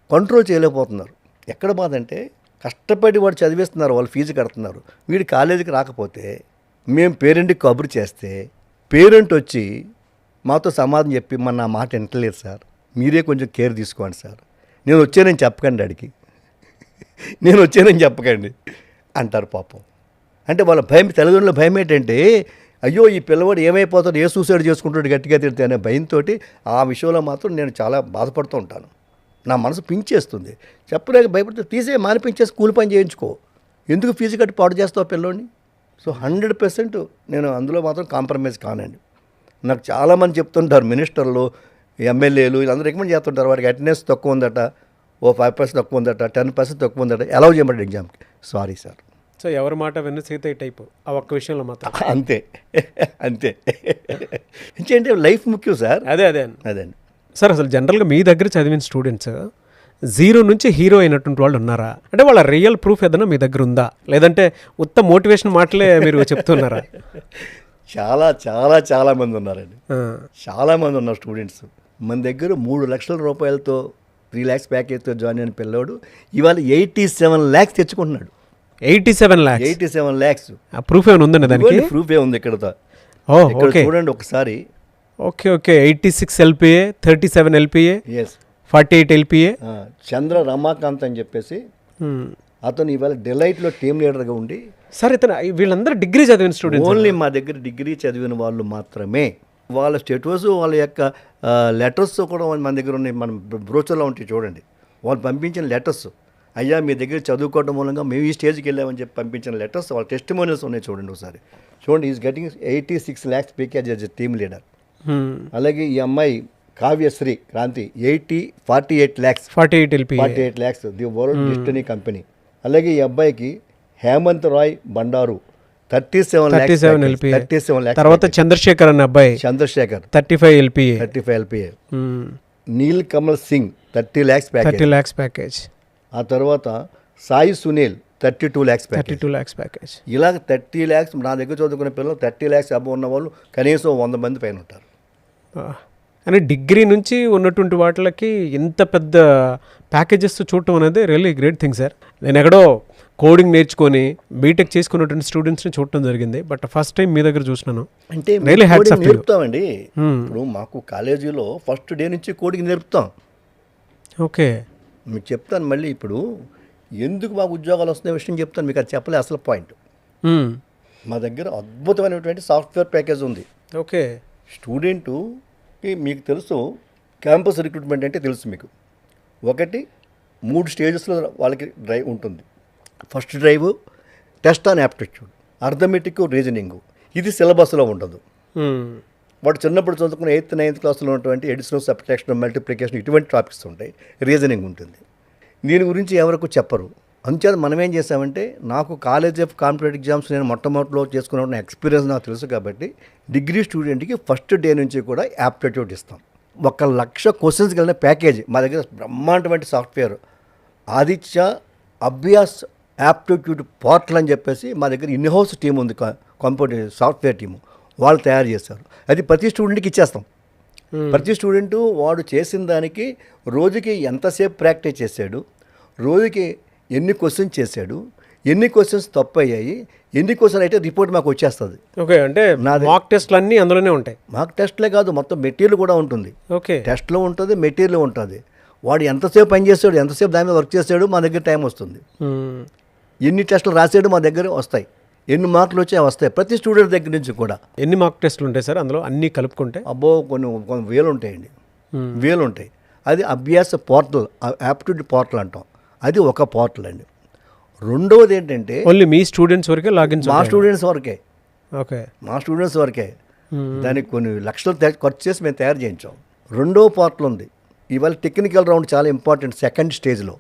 కంట్రోల్ చేయలేకపోతున్నారు. ఎక్కడ బాధ అంటే కష్టపడి వాడు చదివిస్తున్నారు, వాళ్ళు ఫీజు కడుతున్నారు, వీడి కాలేజీకి రాకపోతే మేము పేరెంట్కి కబురు చేస్తే పేరెంట్ వచ్చి మాతో సమాధానం చెప్పి నా మాట వింటలేదు సార్, మీరే కొంచెం కేర్ తీసుకోండి సార్, నేను వచ్చానని చెప్పకండి, అడిగి నేను వచ్చానని చెప్పకండి అంటారు పాపం. అంటే వాళ్ళ భయం, తల్లిదండ్రుల భయం ఏంటంటే అయ్యో ఈ పిల్లవాడు ఏమైపోతాడు, ఏ సూసైడ్ చేసుకుంటాడు గట్టిగా తిడితే అనే భయంతో ఆ విషయంలో మాత్రం నేను చాలా బాధపడుతూ ఉంటాను. నా మనసు పించేస్తుంది. చెప్పలేక భయపడితే తీసే మానిపించే స్కూల్ పని చేయించుకో, ఎందుకు ఫీజు కట్టి పాడు చేస్తావు పిల్లోని. సో 100% నేను అందులో మాత్రం కాంప్రమైజ్ కానండి. నాకు చాలామంది చెప్తుంటారు, మినిస్టర్లు, ఎమ్మెల్యేలు, వీళ్ళందరూ రికమెండ్ చేస్తుంటారు, వాడికి అటెండెన్స్ తక్కువ ఉందట, 5% తక్కువ ఉందట, 10% తక్కువ ఉందట, అలౌ చేయమంటారు ఎగ్జామ్కి. Sorry sir. సో ఎవరి మాట విన్న సీత ఈ టైపు ఆ ఒక్క విషయంలో మాత్రం అంతే. ఇంకేంటి లైఫ్ ముఖ్యం సార్. అదే అదండి సార్. అసలు జనరల్గా మీ దగ్గర చదివిన స్టూడెంట్స్ 0 నుంచి హీరో అయినటువంటి వాళ్ళు ఉన్నారా? అంటే వాళ్ళ రియల్ ప్రూఫ్ ఏదైనా మీ దగ్గర ఉందా, లేదంటే ఉత్త మోటివేషన్ మాటలే మీరు చెప్తున్నారా? చాలా చాలా చాలా మంది ఉన్నారండి. చాలా మంది ఉన్నారు స్టూడెంట్స్. మన దగ్గర 3 లక్షల రూపాయలతో 3 lakhs ప్యాకేజ్తో జాయిన్ అయిన పిల్లోడు ఇవాళ 87 lakhs తెచ్చుకుంటున్నాడు. 87 lakhs 87 lakhs ప్రూఫ్ ఏమైనా ఉందండి దానికి? ప్రూఫే ఉంది ఇక్కడ. ఓ ఇక్కడ ఓకే చూడండి ఒకసారి. Okay okay 86 LPA 37 LPA yes 48 LPA. Chandra Ramakant అని చెప్పేసి అతను ఇవాళ డెలైట్లో టీమ్ లీడర్గా ఉండి, సార్ ఇతను వీళ్ళందరూ డిగ్రీ చదివిన స్టూడెంట్స్. ఓన్లీ మా దగ్గర డిగ్రీ చదివిన వాళ్ళు మాత్రమే. వాళ్ళ స్టేటస్ వాళ్ళ యొక్క లెటర్స్ కూడా మన దగ్గర ఉన్నాయి. మన బ్రోచర్లో ఉంటాయి చూడండి. వాళ్ళు పంపించిన లెటర్స్, అయ్యా మీ దగ్గర చదువుకోవడం మూలంగా మేము ఈ స్టేజ్కి వెళ్ళామని చెప్పి పంపించిన లెటర్స్, వాళ్ళ టెస్టిమోనియల్స్ ఉన్నాయి చూడండి ఒకసారి. చూడండి, is getting 86 lakhs package as a team leader. అలాగే ఈ అమ్మాయి Kavyasri Kranti 48 lakhs 48 LPA 48 lakhs the world destiny company. అలాగే ఈ అబ్బాయికి హేమంత్ రాయ్ బండారు 37 LPA. 37 lakhs. తర్వాత చంద్రశేఖర్ అన్న అబ్బాయి Chandrashekar 35 LPA 35 LPA. Neel Kamal Singh 30 lakhs 30 package. lakhs package. ఆ తర్వాత Sai Sunil 32 lakhs package. 32 lakhs package. ఇలాగ 30 lakhs నా దగ్గర చదువుకునే పిల్లలు 30 lakhs అబ్బో ఉన్న వాళ్ళు కనీసం 100 మంది పైన ఉంటారు. అని డిగ్రీ నుంచి ఉన్నటువంటి వాటికి ఇంత పెద్ద ప్యాకేజెస్ చూడటం అనేది రియల్లీ గ్రేట్ థింగ్ సార్. నేను ఎక్కడో కోడింగ్ నేర్చుకొని బీటెక్ చేసుకున్నటువంటి స్టూడెంట్స్ని చూడటం జరిగింది, బట్ ఫస్ట్ టైం మీ దగ్గర చూసినాను. అంటే Really hats off to you. నేర్పుతామండి. ఇప్పుడు మాకు కాలేజీలో ఫస్ట్ డే నుంచి కోడింగ్ నేర్పుతాం. ఓకే మీకు చెప్తాను మళ్ళీ. ఇప్పుడు ఎందుకు మాకు ఉద్యోగాలు వస్తున్న విషయం చెప్తాను మీకు. అది చెప్పలే అసలు పాయింట్. మా దగ్గర అద్భుతమైనటువంటి సాఫ్ట్వేర్ ప్యాకేజ్ ఉంది. ఓకే స్టూడెంటుకి మీకు తెలుసు, క్యాంపస్ రిక్రూట్మెంట్ అంటే తెలుసు మీకు. 3 స్టేజెస్లో వాళ్ళకి డ్రైవ్ ఉంటుంది. First drive test on aptitude, arithmetic, reasoning. ఇది సిలబస్లో ఉండదు. వాడు చిన్నప్పుడు చదువుకున్న 8th 9th క్లాస్లో ఉన్నటువంటి ఎడిషన్, సబ్ట్రాక్షన్, మల్టిప్లికేషన్ ఇటువంటి టాపిక్స్ ఉంటాయి. రీజనింగ్ ఉంటుంది. దీని గురించి ఎవరికి చెప్పరు. అందుచేత మనం ఏం చేసామంటే, నాకు కాలేజ్ ఆఫ్ కాంపిటేటివ్ ఎగ్జామ్స్ నేను మొట్టమొదటిలో చేసుకున్న ఎక్స్పీరియన్స్ నాకు తెలుసు కాబట్టి డిగ్రీ స్టూడెంట్కి ఫస్ట్ డే నుంచి కూడా యాప్టిట్యూడ్ ఇస్తాం. 1,00,000 క్వశ్చన్స్ కలిగిన ప్యాకేజ్ మా దగ్గర. బ్రహ్మాండమైన software Aditya Abhyas aptitude portal అని చెప్పేసి మా దగ్గర ఇన్హౌస్ టీం ఉంది, కంప్యూటర్ సాఫ్ట్వేర్ టీము. వాళ్ళు తయారు చేస్తారు. అది ప్రతి స్టూడెంట్కి ఇచ్చేస్తాం. ప్రతి స్టూడెంటు వాడు చేసిన దానికి రోజుకి ఎంతసేపు ప్రాక్టీస్ చేశాడు, రోజుకి ఎన్ని క్వశ్చన్స్ చేశాడు, ఎన్ని క్వశ్చన్స్ తప్పు అయ్యాయి, ఎన్ని క్వశ్చన్ అయితే రిపోర్ట్ మాకు వచ్చేస్తుంది. ఓకే అంటే మాక్ టెస్ట్లు అన్నీ అందులోనే ఉంటాయి. మాకు టెస్ట్లే కాదు, మొత్తం మెటీరియల్ కూడా ఉంటుంది. ఓకే టెస్ట్లో ఉంటుంది, మెటీరియల్ ఉంటుంది. వాడు ఎంతసేపు పని చేస్తాడు, ఎంతసేపు దాని మీద వర్క్ చేస్తాడు, మా దగ్గర టైం వస్తుంది. ఎన్ని టెస్టులు రాసాడు మా దగ్గర వస్తాయి, ఎన్ని మార్కులు వచ్చాయి వస్తాయి ప్రతి స్టూడెంట్ దగ్గర నుంచి కూడా. ఎన్ని మాక్ టెస్ట్లు ఉంటాయి సార్ అందులో అన్నీ కలుపుకుంటే? అబ్బో కొన్ని వేలు ఉంటాయండి, వేలు ఉంటాయి. అది అభ్యాస పోర్టల్, యాప్టిట్యూడ్ పోర్టల్ అంటాం. అది ఒక పోర్టల్ అండి. రెండవది ఏంటంటే ఓన్లీ మీ స్టూడెంట్స్ వరకే లాగిన్? మా స్టూడెంట్స్ వరకే. ఓకే మా స్టూడెంట్స్ వరకే. దానికి కొన్ని లక్షలు ఖర్చు చేసి మేము తయారు చేయించాం. రెండో పోర్టల్ ఉంది. ఇవాళ టెక్నికల్ రౌండ్ చాలా ఇంపార్టెంట్. సెకండ్ స్టేజ్లో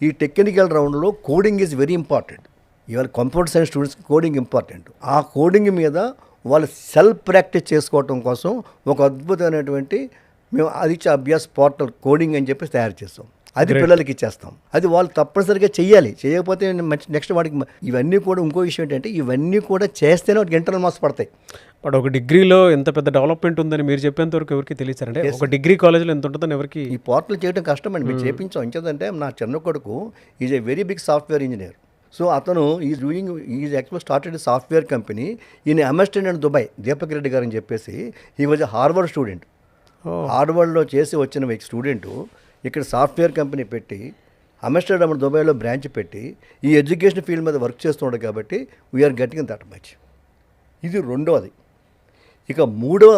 ఈ టెక్నికల్ రౌండ్లో కోడింగ్ ఈజ్ వెరీ ఇంపార్టెంట్. ఇవాళ కంప్యూటర్ సైన్స్ స్టూడెంట్స్కి కోడింగ్ ఇంపార్టెంట్. ఆ కోడింగ్ మీద వాళ్ళు సెల్ఫ్ ప్రాక్టీస్ చేసుకోవటం కోసం ఒక అద్భుతమైనటువంటి మేము ఆదిత్య అభ్యాస్ పోర్టల్ కోడింగ్ అని చెప్పి తయారు చేస్తాం. అది పిల్లలకి ఇచ్చేస్తాం. అది వాళ్ళు తప్పనిసరిగా చెయ్యాలి. చేయకపోతే నెక్స్ట్ వాడికి ఇవన్నీ కూడా. ఇంకో విషయం ఏంటంటే ఇవన్నీ కూడా చేస్తేనే వాటికి ఇంటర్నల్ మార్క్స్ పడతాయి. బట్ ఒక డిగ్రీలో ఎంత పెద్ద డెవలప్మెంట్ ఉందని మీరు చెప్పేంత వరకు ఎవరికి తెలియచారంటే ఒక డిగ్రీ కాలేజ్లో ఎంత ఉంటుందని ఎవరికి? ఈ పోర్టల్ చేయడం కష్టమండి. మీరు చేయించాం. ఇంకేదంటే నా చిన్న కొడుకు is a very big software engineer. So అతను is actual started software company in Amsterdam and Dubai. Deepak Reddy గారు అని చెప్పేసి he was a Harvard student. హార్వర్డ్లో చేసి వచ్చిన స్టూడెంటు ఇక్కడ సాఫ్ట్వేర్ కంపెనీ పెట్టి అమెస్టర్డామ్ అండ్ దుబాయ్లో బ్రాంచ్ పెట్టి ఈ ఎడ్యుకేషన్ ఫీల్డ్ మీద వర్క్ చేస్తున్నాడు కాబట్టి వీఆర్ గెటింగ్ దట్ మచ్. ఇది రెండవది. ఇక మూడవ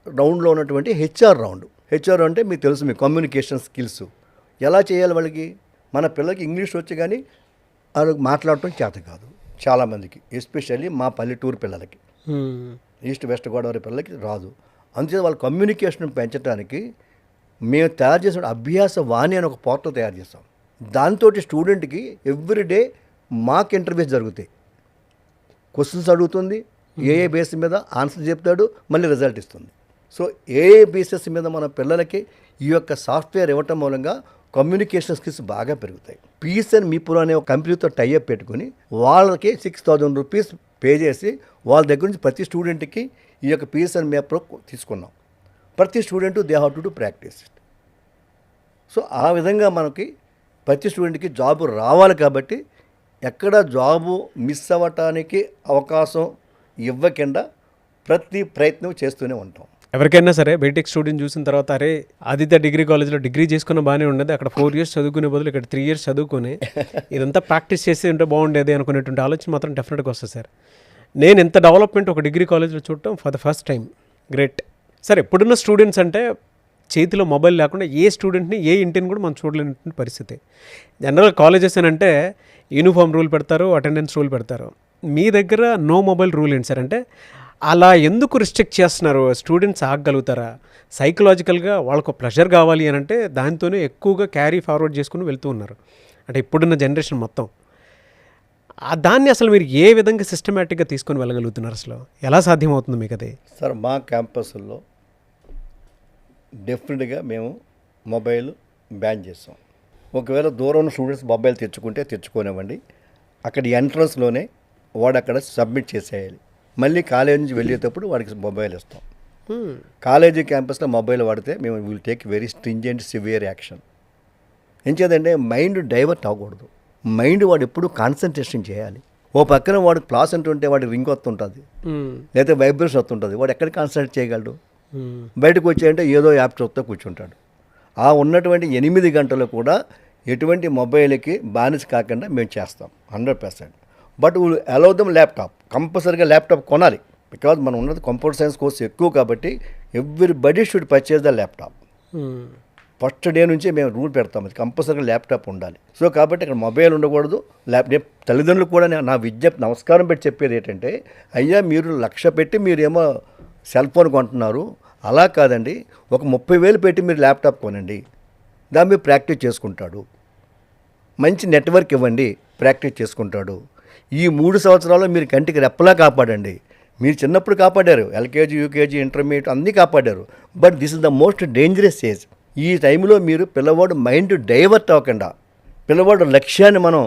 రౌండ్లో ఉన్నటువంటి హెచ్ఆర్ రౌండ్. హెచ్ఆర్ అంటే మీకు తెలుసు, మీ కమ్యూనికేషన్ స్కిల్స్ ఎలా చేయాలి వాళ్ళకి. మన పిల్లలకి ఇంగ్లీష్ వచ్చి కానీ వాళ్ళకి మాట్లాడటం చేత కాదు చాలామందికి, ఎస్పెషల్లీ మా పల్లెటూరు పిల్లలకి, ఈస్ట్ వెస్ట్ గోదావరి పిల్లలకి రాదు. అందుచేత వాళ్ళ కమ్యూనికేషన్ పెంచడానికి మేము తయారు చేసిన అభ్యాస వాణి అని ఒక పోర్టల్ తయారు చేస్తాం. దాంతో స్టూడెంట్కి ఎవ్రీడే మాక్ ఇంటర్వ్యూస్ జరుగుతాయి. క్వశ్చన్స్ అడుగుతుంది, ఏ బేస్ మీద ఆన్సర్ చెప్తాడు, మళ్ళీ రిజల్ట్ ఇస్తుంది. సో ఏ బేసెస్ మీద మన పిల్లలకి ఈ యొక్క సాఫ్ట్వేర్ ఇవ్వటం మూలంగా కమ్యూనికేషన్ స్కిల్స్ బాగా పెరుగుతాయి. పీస్ అండ్ మీపుర్ అనే ఒక కంపెనీతో టైఅప్ పెట్టుకుని వాళ్ళకి 6,000 రూపీస్ పే చేసి వాళ్ళ దగ్గర నుంచి ప్రతి స్టూడెంట్కి ఈ యొక్క పిఎస్ఎన్ మ్యాప్లో తీసుకున్నాం. ప్రతి student they have to do practice. So ఆ విధంగా మనకి ప్రతి స్టూడెంట్కి జాబు రావాలి కాబట్టి ఎక్కడ జాబు మిస్ అవ్వటానికి అవకాశం ఇవ్వకుండా ప్రతి ప్రయత్నం చేస్తూనే ఉంటాం. ఎవరికైనా సరే బీటెక్ స్టూడెంట్ చూసిన తర్వాత అరే ఆదిత్య డిగ్రీ కాలేజ్లో డిగ్రీ చేసుకున్న బాగానే ఉండేది, అక్కడ 4 years చదువుకునే బదులు ఇక్కడ 3 years చదువుకొని ఇదంతా ప్రాక్టీస్ చేసి ఉంటే బాగుండేది అనుకునేటువంటి ఆలోచన మాత్రం డెఫినెట్గా వస్తుంది సార్. నేను ఎంత డెవలప్మెంట్ ఒక డిగ్రీ కాలేజ్లో చూడటం for the first time, great. Sir ఎప్పుడున్న స్టూడెంట్స్ అంటే చేతిలో మొబైల్ లేకుండా ఏ స్టూడెంట్ని ఏ ఇంటిని కూడా మనం చూడలేనటువంటి పరిస్థితి. జనరల్ కాలేజెస్ అని అంటే యూనిఫామ్ రూల్ పెడతారు, అటెండెన్స్ రూల్ పెడతారు. మీ దగ్గర నో మొబైల్ రూల్ ఏంటి సార్? అంటే అలా ఎందుకు రిస్ట్రిక్ట్ చేస్తున్నారు? స్టూడెంట్స్ ఆగగలుగుతారా? సైకలాజికల్గా వాళ్ళకు ప్రెషర్ కావాలి అని అంటే దాంతోనే ఎక్కువగా క్యారీ ఫార్వర్డ్ చేసుకుని వెళ్తూ ఉన్నారు. అంటే ఇప్పుడున్న జనరేషన్ మొత్తం దాన్ని అసలు మీరు ఏ విధంగా సిస్టమేటిక్గా తీసుకొని వెళ్ళగలుగుతున్నారు? అసలు ఎలా సాధ్యమవుతుంది మీకు అది? సార్ మా క్యాంపస్లో డెఫినెట్గా మేము మొబైల్ బ్యాన్ చేస్తాం. ఒకవేళ దూరం ఉన్న స్టూడెంట్స్ మొబైల్ తెచ్చుకోనివ్వండి, అక్కడ ఎంట్రన్స్లోనే వాడు అక్కడ సబ్మిట్ చేసేయాలి. మళ్ళీ కాలేజ్ నుంచి వెళ్ళేటప్పుడు వాడికి మొబైల్ ఇస్తాం. కాలేజీ క్యాంపస్లో మొబైల్ వాడితే మేము will take very stringent severe action. ఏం చేద్దంటే మైండ్ డైవర్ట్ అవ్వకూడదు. మైండ్ వాడు ఎప్పుడు కాన్సన్ట్రేషన్ చేయాలి. ఓ పక్కన వాడు క్లాస్ అంటుంటే వాడికి రింగ్ వస్తుంటుంది, లేదా వైబ్రేషన్ వస్తుంటుంది, వాడు ఎక్కడ కాన్సన్ట్రేట్ చేయగలడు? బయటకు వచ్చాయంటే ఏదో యాప్ చూస్తూ కూర్చుంటాడు. ఆ ఉన్నటువంటి 8 గంటలు కూడా ఎటువంటి మొబైల్కి బానిస కాకుండా మేము చేస్తాం 100%. But will allow dum laptop. కంపల్సరీగా ల్యాప్టాప్ కొనాలి. బికాజ్ మనం ఉన్నది కంప్యూటర్ సైన్స్ కోర్స్ ఎక్కువ కాబట్టి everybody should purchase the laptop. First day నుంచి మేము రూల్ పెడతాం, అది కంపల్సరీగా ల్యాప్టాప్ ఉండాలి. సో కాబట్టి ఇక్కడ మొబైల్ ఉండకూడదు. తల్లిదండ్రులు కూడా నా విజ్ఞప్తి నమస్కారం పెట్టి చెప్పేది ఏంటంటే, అయ్యా మీరు 1,00,000 పెట్టి మీరేమో సెల్ ఫోన్ కొంటున్నారు, అలా కాదండి. ఒక 30,000 పెట్టి మీరు ల్యాప్టాప్ కొనండి, దాన్ని మీరు ప్రాక్టీస్ చేసుకుంటాడు. మంచి నెట్వర్క్ ఇవ్వండి, ప్రాక్టీస్ చేసుకుంటాడు. ఈ 3 సంవత్సరాల్లో మీరు కంటికి రెప్పలా కాపాడండి. మీరు చిన్నప్పుడు కాపాడారు, ఎల్కేజీ, యూకేజీ, ఇంటర్మీడియట్ అన్నీ కాపాడారు. But this is the most dangerous age. ఈ టైంలో మీరు పిల్లవాడు మైండ్ డైవర్ట్ అవ్వకుండా, పిల్లవాడు లక్ష్యాన్ని మనం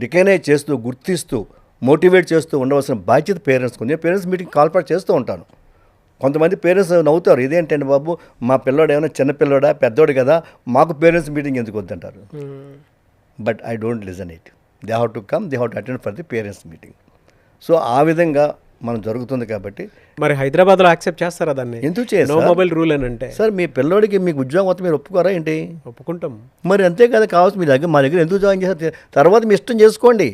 రికగ్నైజ్ చేస్తూ, గుర్తిస్తూ, మోటివేట్ చేస్తూ ఉండవలసిన బాధ్యత పేరెంట్స్కి ఉంది. పేరెంట్స్ మీటింగ్ కాల్పాటు చేస్తూ ఉంటాను. కొంతమంది పేరెంట్స్ నవ్వుతారు, ఇదేంటండి బాబు మా పిల్లోడు ఏమైనా చిన్నపిల్లోడా పెద్దోడు కదా, మాకు పేరెంట్స్ మీటింగ్ ఎందుకు వద్దంటారు. But I don't listen it. They have to come, they have to attend for the parents meeting. So ఆ విధంగా మనం జరుగుతుంది కాబట్టి. మరి హైదరాబాద్లో యాక్సెప్ట్ చేస్తారా దాన్ని? ఎందుకు చేయరు? నో మొబైల్ రూల్ అని అంటే సార్ మీ పిల్లోడికి మీకు ఉద్యోగం వస్తే మీరు ఒప్పుకోరా ఏంటి? ఒప్పుకుంటాం. మరి అంతే కదా కావచ్చు. మీ దగ్గర మా దగ్గర ఎందుకు జాయిన్ చేస్తారు? తర్వాత మీ ఇష్టం చేసుకోండి.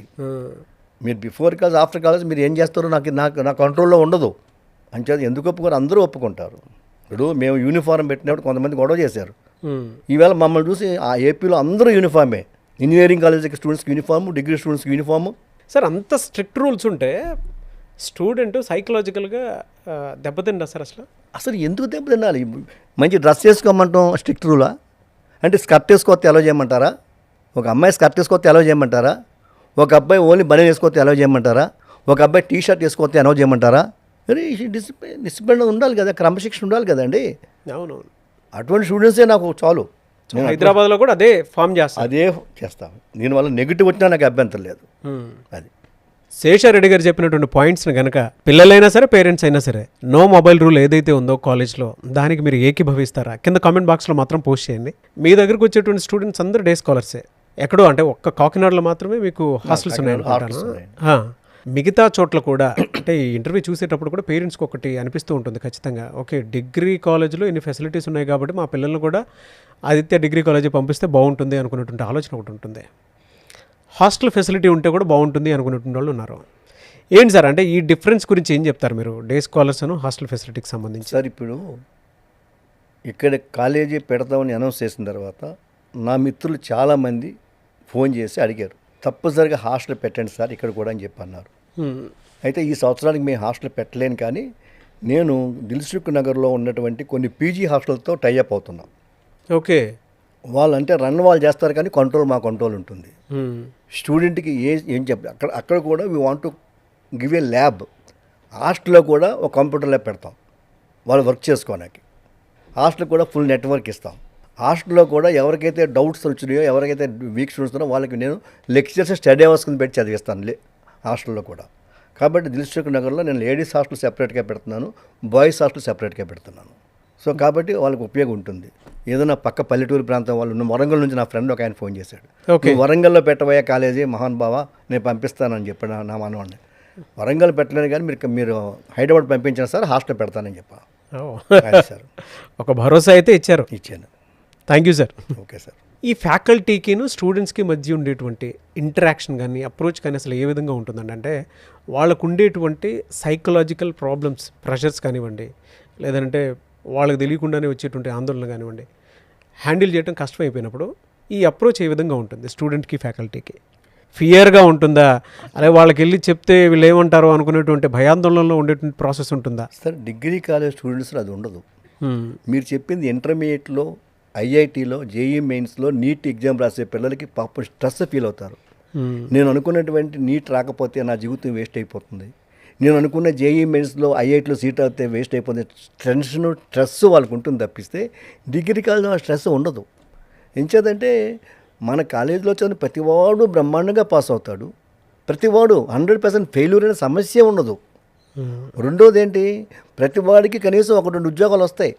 మీరు బిఫోర్ కాలేజ్ ఆఫ్టర్ కాలేజ్ మీరు ఏం చేస్తారో నా కంట్రోల్లో ఉండదు. అంచేది ఎందుకు ఒప్పుకోరు? అందరూ ఒప్పుకుంటారు. ఇప్పుడు మేము యూనిఫామ్ పెట్టినప్పుడు కొంతమంది గొడవ చేశారు. ఈవేళ మమ్మల్ని చూసి ఆ ఏపీలో అందరూ యూనిఫామే. ఇంజనీరింగ్ కాలేజీకి స్టూడెంట్స్కి యూనిఫామ్, డిగ్రీ స్టూడెంట్స్కి యూనిఫామ్. సార్ అంత స్ట్రిక్ట్ రూల్స్ ఉంటే స్టూడెంట్ సైకలాజికల్గా దెబ్బతిండా సార్? అసలు ఎందుకు దెబ్బతినాలి? మంచి డ్రెస్ వేసుకోమంటాం స్ట్రిక్ట్ రూలా? అంటే స్కర్ట్ వేసుకోవద్దు అలౌ చేయమంటారా? ఒక అమ్మాయి స్కర్ట్ వేసుకోవద్దు అలౌ చేయమంటారా? ఒక అబ్బాయి ఓన్లీ బనీన్ వేసుకోవద్దు అలౌ చేయమంటారా? ఒక అబ్బాయి టీ షర్ట్ వేసుకోవద్దు అలౌ చేయమంటారా? అరే డిసిప్లిన్ ఉండాలి కదా, క్రమశిక్షణ ఉండాలి కదండి. అవునవును. అటువంటి స్టూడెంట్సే నాకు చాలు. నేను హైదరాబాద్లో కూడా అదే ఫామ్ చేస్తాను, అదే చేస్తాను. దీనివల్ల నెగిటివ్ వచ్చినా నాకు అభ్యంతరం లేదు. అది శేషారెడ్డి గారు చెప్పినటువంటి పాయింట్స్ని కనుక పిల్లలైనా సరే పేరెంట్స్ అయినా సరే నో మొబైల్ రూల్ ఏదైతే ఉందో కాలేజ్లో దానికి మీరు ఏకీభవిస్తారా? కింద కామెంట్ బాక్స్లో మాత్రం పోస్ట్ చేయండి. మీ దగ్గరకు వచ్చేటువంటి స్టూడెంట్స్ అందరూ డే స్కాలర్సే. ఎక్కడో అంటే ఒక్క కాకినాడలో మాత్రమే మీకు హాస్టల్స్ ఉన్నాయనుకుంటాను. మిగతా చోట్ల కూడా అంటే ఈ ఇంటర్వ్యూ చూసేటప్పుడు కూడా పేరెంట్స్కి ఒకటి అనిపిస్తూ ఉంటుంది ఖచ్చితంగా, ఓకే డిగ్రీ కాలేజ్లో ఇన్ని ఫెసిలిటీస్ ఉన్నాయి కాబట్టి మా పిల్లల్ని కూడా ఆదిత్య డిగ్రీ కాలేజీ పంపిస్తే బాగుంటుంది అనుకునేటువంటి ఆలోచన ఒకటి ఉంటుంది. హాస్టల్ ఫెసిలిటీ ఉంటే కూడా బాగుంటుంది అనుకునేటువంటి వాళ్ళు ఉన్నారు. ఏంటి సార్ అంటే ఈ డిఫరెన్స్ గురించి ఏం చెప్తారు మీరు డే స్కాలర్స్ అను హాస్టల్ ఫెసిలిటీకి సంబంధించి? సార్ ఇప్పుడు ఇక్కడ కాలేజీ పెడతామని అనౌన్స్ చేసిన తర్వాత నా మిత్రులు చాలామంది ఫోన్ చేసి అడిగారు, తప్పనిసరిగా హాస్టల్ పెట్టండి సార్ ఇక్కడ కూడా అని చెప్పి అన్నారు. అయితే ఈ సంవత్సరానికి మేము హాస్టల్ పెట్టలేను, కానీ నేను దిల్సుఖ్ నగర్లో ఉన్నటువంటి కొన్ని పీజీ హాస్టల్తో టైఅప్ అవుతున్నాం. ఓకే, వాళ్ళు అంటే వాళ్ళు చేస్తారు కానీ కంట్రోల్ మా కంట్రోల్ ఉంటుంది. స్టూడెంట్కి ఏం చెప్పాలి అక్కడ కూడా we want to give a lab. హాస్టల్లో కూడా ఒక కంప్యూటర్ ల్యాబ్ పెడతాం వాళ్ళు వర్క్ చేసుకోవడానికి. హాస్టల్ కూడా ఫుల్ నెట్వర్క్ ఇస్తాం. హాస్టల్లో కూడా ఎవరికైతే డౌట్స్ వచ్చినాయో, ఎవరికైతే వీక్ స్టూడెంట్స్ ఉన్నారో వాళ్ళకి నేను లెక్చర్స్ స్టడీ అవర్స్ కింద పెట్టి చదివిస్తాను హాస్టల్లో కూడా. కాబట్టి దిల్సుఖ్ నగర్లో నేను లేడీస్ హాస్టల్ సెపరేట్గా పెడుతున్నాను, బాయ్స్ హాస్టల్ సెపరేట్గా పెడుతున్నాను. సో కాబట్టి వాళ్ళకి ఉపయోగం ఉంటుంది. ఏదైనా పక్క పల్లెటూరు ప్రాంతం వాళ్ళు ఉన్న వరంగల్ నుంచి నా ఫ్రెండ్ ఒక ఆయన ఫోన్ చేశాడు, నువ్వు వరంగల్లో పెట్టబోయే కాలేజీ మహాన్ బావ నేను పంపిస్తానని చెప్పాను నా మనవాడిని. వరంగల్ పెట్టలేను కానీ మీరు హైదరాబాద్ పంపించాను సార్, హాస్టల్ పెడతానని చెప్పాను. సార్ ఒక భరోసా అయితే ఇచ్చారు. ఇచ్చాను. Thank you sir. Okay sir. ఈ ఫ్యాకల్టీకిను స్టూడెంట్స్కి మధ్య ఉండేటువంటి ఇంటరాక్షన్ కానీ అప్రోచ్ కానీ అసలు ఏ విధంగా ఉంటుందండి? అంటే వాళ్ళకు ఉండేటువంటి సైకలాజికల్ ప్రాబ్లమ్స్, ప్రెషర్స్ కానివ్వండి, లేదంటే వాళ్ళకి తెలియకుండానే వచ్చేటువంటి ఆందోళన కానివ్వండి, హ్యాండిల్ చేయడం కష్టమైపోయినప్పుడు ఈ అప్రోచ్ ఏ విధంగా ఉంటుంది స్టూడెంట్కి, ఫ్యాకల్టీకి? ఫియర్గా ఉంటుందా, అలాగే వాళ్ళకి వెళ్ళి చెప్తే వీళ్ళు ఏమంటారో అనుకునేటువంటి భయాందోళనలో ఉండేటువంటి ప్రాసెస్ ఉంటుందా? సార్ డిగ్రీ కాలేజ్ స్టూడెంట్స్లో అది ఉండదు. మీరు చెప్పింది ఇంటర్మీడియట్లో, ఐఐటీలో, జేఈ మెయిన్స్లో నీట్ ఎగ్జామ్ రాసే పిల్లలకి పాపం స్ట్రెస్ ఫీల్ అవుతారు. నేను అనుకున్నటువంటి నీట్ రాకపోతే నా జీవితం వేస్ట్ అయిపోతుంది, నేను అనుకున్న జేఈ మెయిన్స్లో ఐఐటీలో సీట్ అయితే వేస్ట్ అయిపోతుంది, టెన్షన్ స్ట్రెస్ వాళ్ళకు ఉంటుంది తప్పిస్తే డిగ్రీ కాలేజ్లో స్ట్రెస్ ఉండదు. ఎంచేదంటే మన కాలేజీలో చదివిన ప్రతివాడు బ్రహ్మాండంగా పాస్ అవుతాడు, ప్రతివాడు 100% ఫెయిల్యూర్ అనే సమస్య ఉండదు. రెండోది ఏంటి, ప్రతివాడికి కనీసం 1-2 ఉద్యోగాలు వస్తాయి.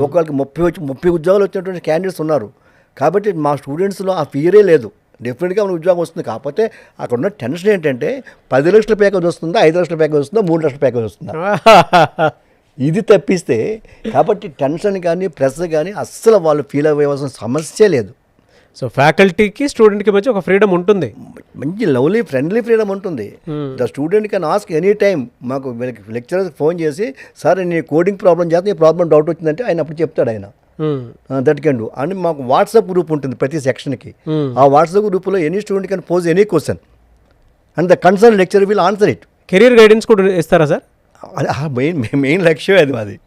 ఒకళ్ళకి 30 ఉద్యోగాలు వచ్చినటువంటి క్యాండిడేట్స్ ఉన్నారు. కాబట్టి మా స్టూడెంట్స్లో ఆ ఫియరే లేదు. డెఫినెట్గా మనకు ఉద్యోగం వస్తుంది. కాకపోతే అక్కడ ఉన్న టెన్షన్ ఏంటంటే 10 లక్షల ప్యాకేజ్ వస్తుందా, 5 లక్షల ప్యాకేజ్ వస్తుందా, 3 లక్షల ప్యాకేజ్ వస్తుందా, ఇది తప్పిస్తే. కాబట్టి టెన్షన్ కానీ ప్రెషర్ కానీ అస్సలు వాళ్ళు ఫీల్ అవ్వాల్సిన సమస్య లేదు. సో ఫ్యాకల్టీకి స్టూడెంట్కి మధ్య ఒక ఫ్రీడమ్ ఉంటుంది, మంచి లవ్లీ ఫ్రెండ్లీ ఫ్రీడమ్ ఉంటుంది. The student can ask any time. మాకు లెక్చరర్కి ఫోన్ చేసి, సార్ నీ కోడింగ్ ప్రాబ్లం చేస్తే ఈ ప్రాబ్లం డౌట్ వచ్చిందంటే ఆయన అప్పుడు చెప్తాడు ఆయన. That can do. అండ్ మాకు వాట్సాప్ గ్రూప్ ఉంటుంది ప్రతి సెక్షన్కి. ఆ వాట్సాప్ గ్రూప్లో any student can pose any question and the concern lecturer will answer it. Career guidance కూడా ఇస్తారా సార్? మెయిన్ లక్ష్యం అది మాది.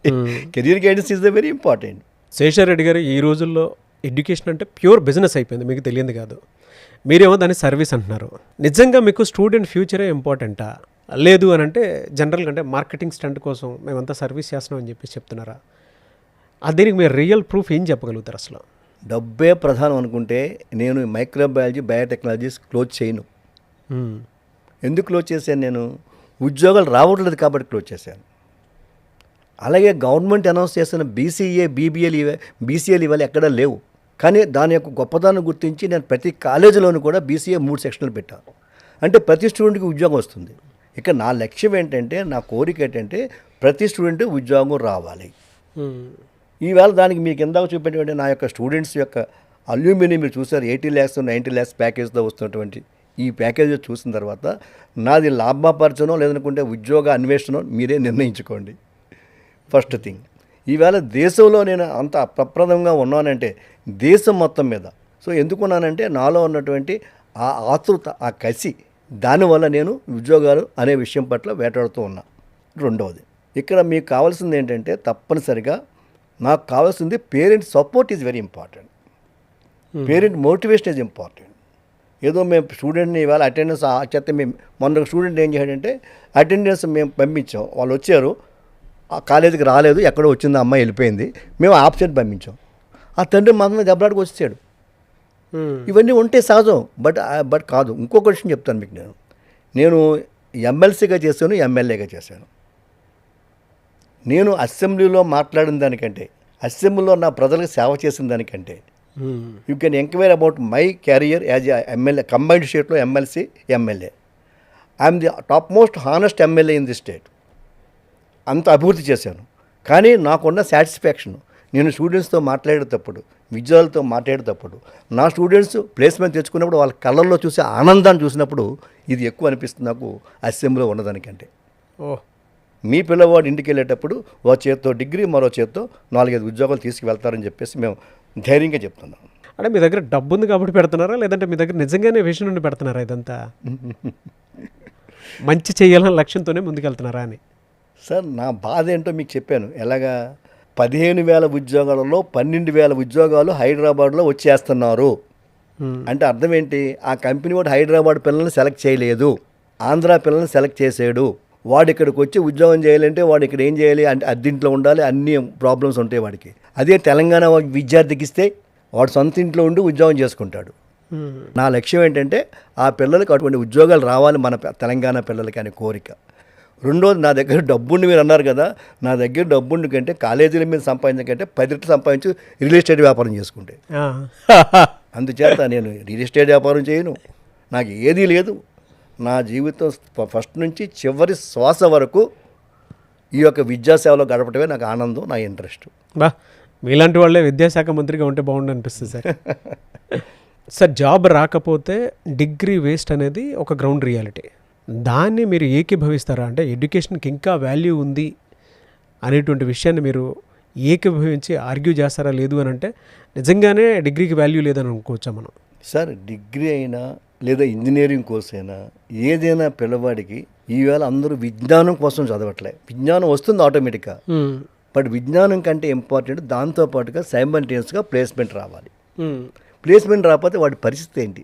Career guidance is the very important. Seshareddy గారు, ఈ రోజుల్లో ఎడ్యుకేషన్ అంటే ప్యూర్ బిజినెస్ అయిపోయింది, మీకు తెలియదు కాదు. మీరేమో దాన్ని సర్వీస్ అంటున్నారు. నిజంగా మీకు స్టూడెంట్ ఫ్యూచరే ఇంపార్టెంటా, లేదు అని అంటే జనరల్గా అంటే మార్కెటింగ్ స్టంట్ కోసం మేమంతా సర్వీస్ చేస్తున్నాం అని చెప్పేసి చెప్తున్నారా? దీనికి మీరు రియల్ ప్రూఫ్ ఏం చెప్పగలుగుతారు? అసలు డబ్బే ప్రధానం అనుకుంటే నేను మైక్రోబయాలజీ, బయోటెక్నాలజీస్ క్లోజ్ చేయను. ఎందుకు క్లోజ్ చేశాను? నేను ఉద్యోగాలు రావట్లేదు కాబట్టి క్లోజ్ చేశాను. అలాగే గవర్నమెంట్ అనౌన్స్ చేస్తున్న బీసీఏ, బీసీఏలు ఇవాళ ఎక్కడా లేవు. కానీ దాని యొక్క గొప్పదాన్ని గుర్తించి నేను ప్రతి కాలేజీలోనూ కూడా బీసీఏ 3 సెక్షన్లు పెట్టాను. అంటే ప్రతి స్టూడెంట్కి ఉద్యోగం వస్తుంది. ఇక నా లక్ష్యం ఏంటంటే, నా కోరిక ఏంటంటే ప్రతి స్టూడెంట్ ఉద్యోగం రావాలి. ఈవేళ దానికి మీకు ఇందాక చూపెట్టినటువంటి నా యొక్క స్టూడెంట్స్ యొక్క అల్యూమిని మీరు చూసారు. 80 lakhs 90 lakhs ప్యాకేజ్తో వస్తున్నటువంటి ఈ ప్యాకేజ్ చూసిన తర్వాత నాది లాభపరచనో లేదనుకుంటే ఉద్యోగ అన్వేషణో మీరే నిర్ణయించుకోండి. ఫస్ట్ థింగ్, ఈవేళ దేశంలో నేను అంత అప్రప్రదంగా ఉన్నానంటే దేశం మొత్తం మీద. సో ఎందుకున్నానంటే నాలో ఉన్నటువంటి ఆ ఆతృత, ఆ కసి, దానివల్ల నేను ఉద్యోగాలు అనే విషయం పట్ల వేటాడుతూ ఉన్నా. రెండవది, ఇక్కడ మీకు కావాల్సింది ఏంటంటే తప్పనిసరిగా నాకు కావాల్సింది parent support is very important. Parent motivation is important. ఏదో మేము స్టూడెంట్ని ఇవాళ అటెండెన్స్ చెప్తే మేము మొన్న స్టూడెంట్ ఏం చేశాడంటే అటెండెన్స్ మేము పంపించాం, వాళ్ళు వచ్చారు, ఆ కాలేజీకి రాలేదు, ఎక్కడో వచ్చింది, అమ్మాయి వెళ్ళిపోయింది, మేము ఆబ్సెంట్ పంపించాం. ఆ తండ్రి మాత్రమే దెబ్బలాడికి వచ్చాడు. ఇవన్నీ ఉంటే సహజం, బట్ కాదు. ఇంకొక విషయం చెప్తాను మీకు. నేను ఎమ్మెల్సీగా చేశాను, ఎమ్మెల్యేగా చేశాను. నేను అసెంబ్లీలో మాట్లాడిన దానికంటే, అసెంబ్లీలో నా ప్రజలకు సేవ చేసిన దానికంటే, you can enquire about my career as MLA, combined స్టేట్లో MLC, MLA. I'm the top most honest MLA in the state. అంత అభివృద్ధి చేశాను. కానీ నాకున్న సాటిస్ఫాక్షన్, నేను స్టూడెంట్స్తో మాట్లాడేటప్పుడు, విద్యార్థులతో మాట్లాడేటప్పుడు, నా స్టూడెంట్స్ ప్లేస్మెంట్ తెచ్చుకున్నప్పుడు వాళ్ళ కళ్ళల్లో చూసే ఆనందాన్ని చూసినప్పుడు ఇది ఎక్కువ అనిపిస్తుంది నాకు అసెంబ్లీలో ఉన్నదానికంటే. మీ పిల్లవాడు ఇంటికి వెళ్ళేటప్పుడు ఓ చేత్తో డిగ్రీ, మరో చేత్తో 4-5 ఉద్యోగాలు తీసుకువెళ్తారని చెప్పేసి మేము ధైర్యంగా చెప్తున్నాం. అంటే మీ దగ్గర డబ్బు ఉంది కాబట్టి పెడుతున్నారా, లేదంటే మీ దగ్గర నిజంగానే విషయం నుండి పెడుతున్నారా? ఇదంతా మంచి చేయాలన్న లక్ష్యంతోనే ముందుకెళ్తున్నారా అని? సార్, నా బాధ ఏంటో మీకు చెప్పాను. ఎలాగా 15,000 ఉద్యోగాలలో 12,000 ఉద్యోగాలు హైదరాబాద్లో వచ్చేస్తున్నారు అంటే అర్థం ఏంటి? ఆ కంపెనీ వాడు హైదరాబాద్ పిల్లల్ని సెలెక్ట్ చేయలేదు, ఆంధ్ర పిల్లల్ని సెలెక్ట్ చేసాడు. వాడు ఇక్కడికి వచ్చి ఉద్యోగం చేయాలంటే వాడు ఇక్కడ ఏం చేయాలి అంటే అద్దెంట్లో ఉండాలి, అన్ని ప్రాబ్లమ్స్ ఉంటాయి వాడికి. అదే తెలంగాణ విద్యార్థికి ఇస్తే వాడు సొంత ఇంట్లో ఉండి ఉద్యోగం చేసుకుంటాడు. నా లక్ష్యం ఏంటంటే ఆ పిల్లలకి అటువంటి ఉద్యోగాలు రావాలి మన తెలంగాణ పిల్లలకి అనే కోరిక. రెండోది, నా దగ్గర డబ్బుండి మీరు అన్నారు కదా, నా దగ్గర డబ్బుండి కంటే కాలేజీల మీద సంపాదించకంటే 10 రెట్లు సంపాదించి రియల్ ఎస్టేట్ వ్యాపారం చేసుకుంటే. అందుచేత నేను రియల్ ఎస్టేట్ వ్యాపారం చేయను, నాకు ఏదీ లేదు. నా జీవితం ఫస్ట్ నుంచి చివరి శ్వాస వరకు ఈ యొక్క విద్యాసేవలో గడపడమే నాకు ఆనందం, నా ఇంట్రెస్ట్. బా, మీలాంటి వాళ్ళే విద్యాశాఖ మంత్రిగా ఉంటే బాగుండు అనిపిస్తుంది సార్. సార్, జాబ్ రాకపోతే డిగ్రీ వేస్ట్ అనేది ఒక గ్రౌండ్ రియాలిటీ. దాన్ని మీరు ఏకీభవిస్తారా? అంటే ఎడ్యుకేషన్కి ఇంకా వాల్యూ ఉంది అనేటువంటి విషయాన్ని మీరు ఏకీభవించి ఆర్గ్యూ చేస్తారా? లేదు అని అంటే నిజంగానే డిగ్రీకి వాల్యూ లేదని అనుకోవచ్చా మనం? సార్, డిగ్రీ అయినా లేదా ఇంజనీరింగ్ కోర్స్ అయినా ఏదైనా పిల్లవాడికి ఈవేళ అందరూ విజ్ఞానం కోసం చదవట్లే. విజ్ఞానం వస్తుంది ఆటోమేటిక్గా, బట్ విజ్ఞానం కంటే ఇంపార్టెంట్ దాంతోపాటుగా సైమల్టేనియస్గా ప్లేస్మెంట్ రావాలి. ప్లేస్మెంట్ రాకపోతే వాడి పరిస్థితి ఏంటి,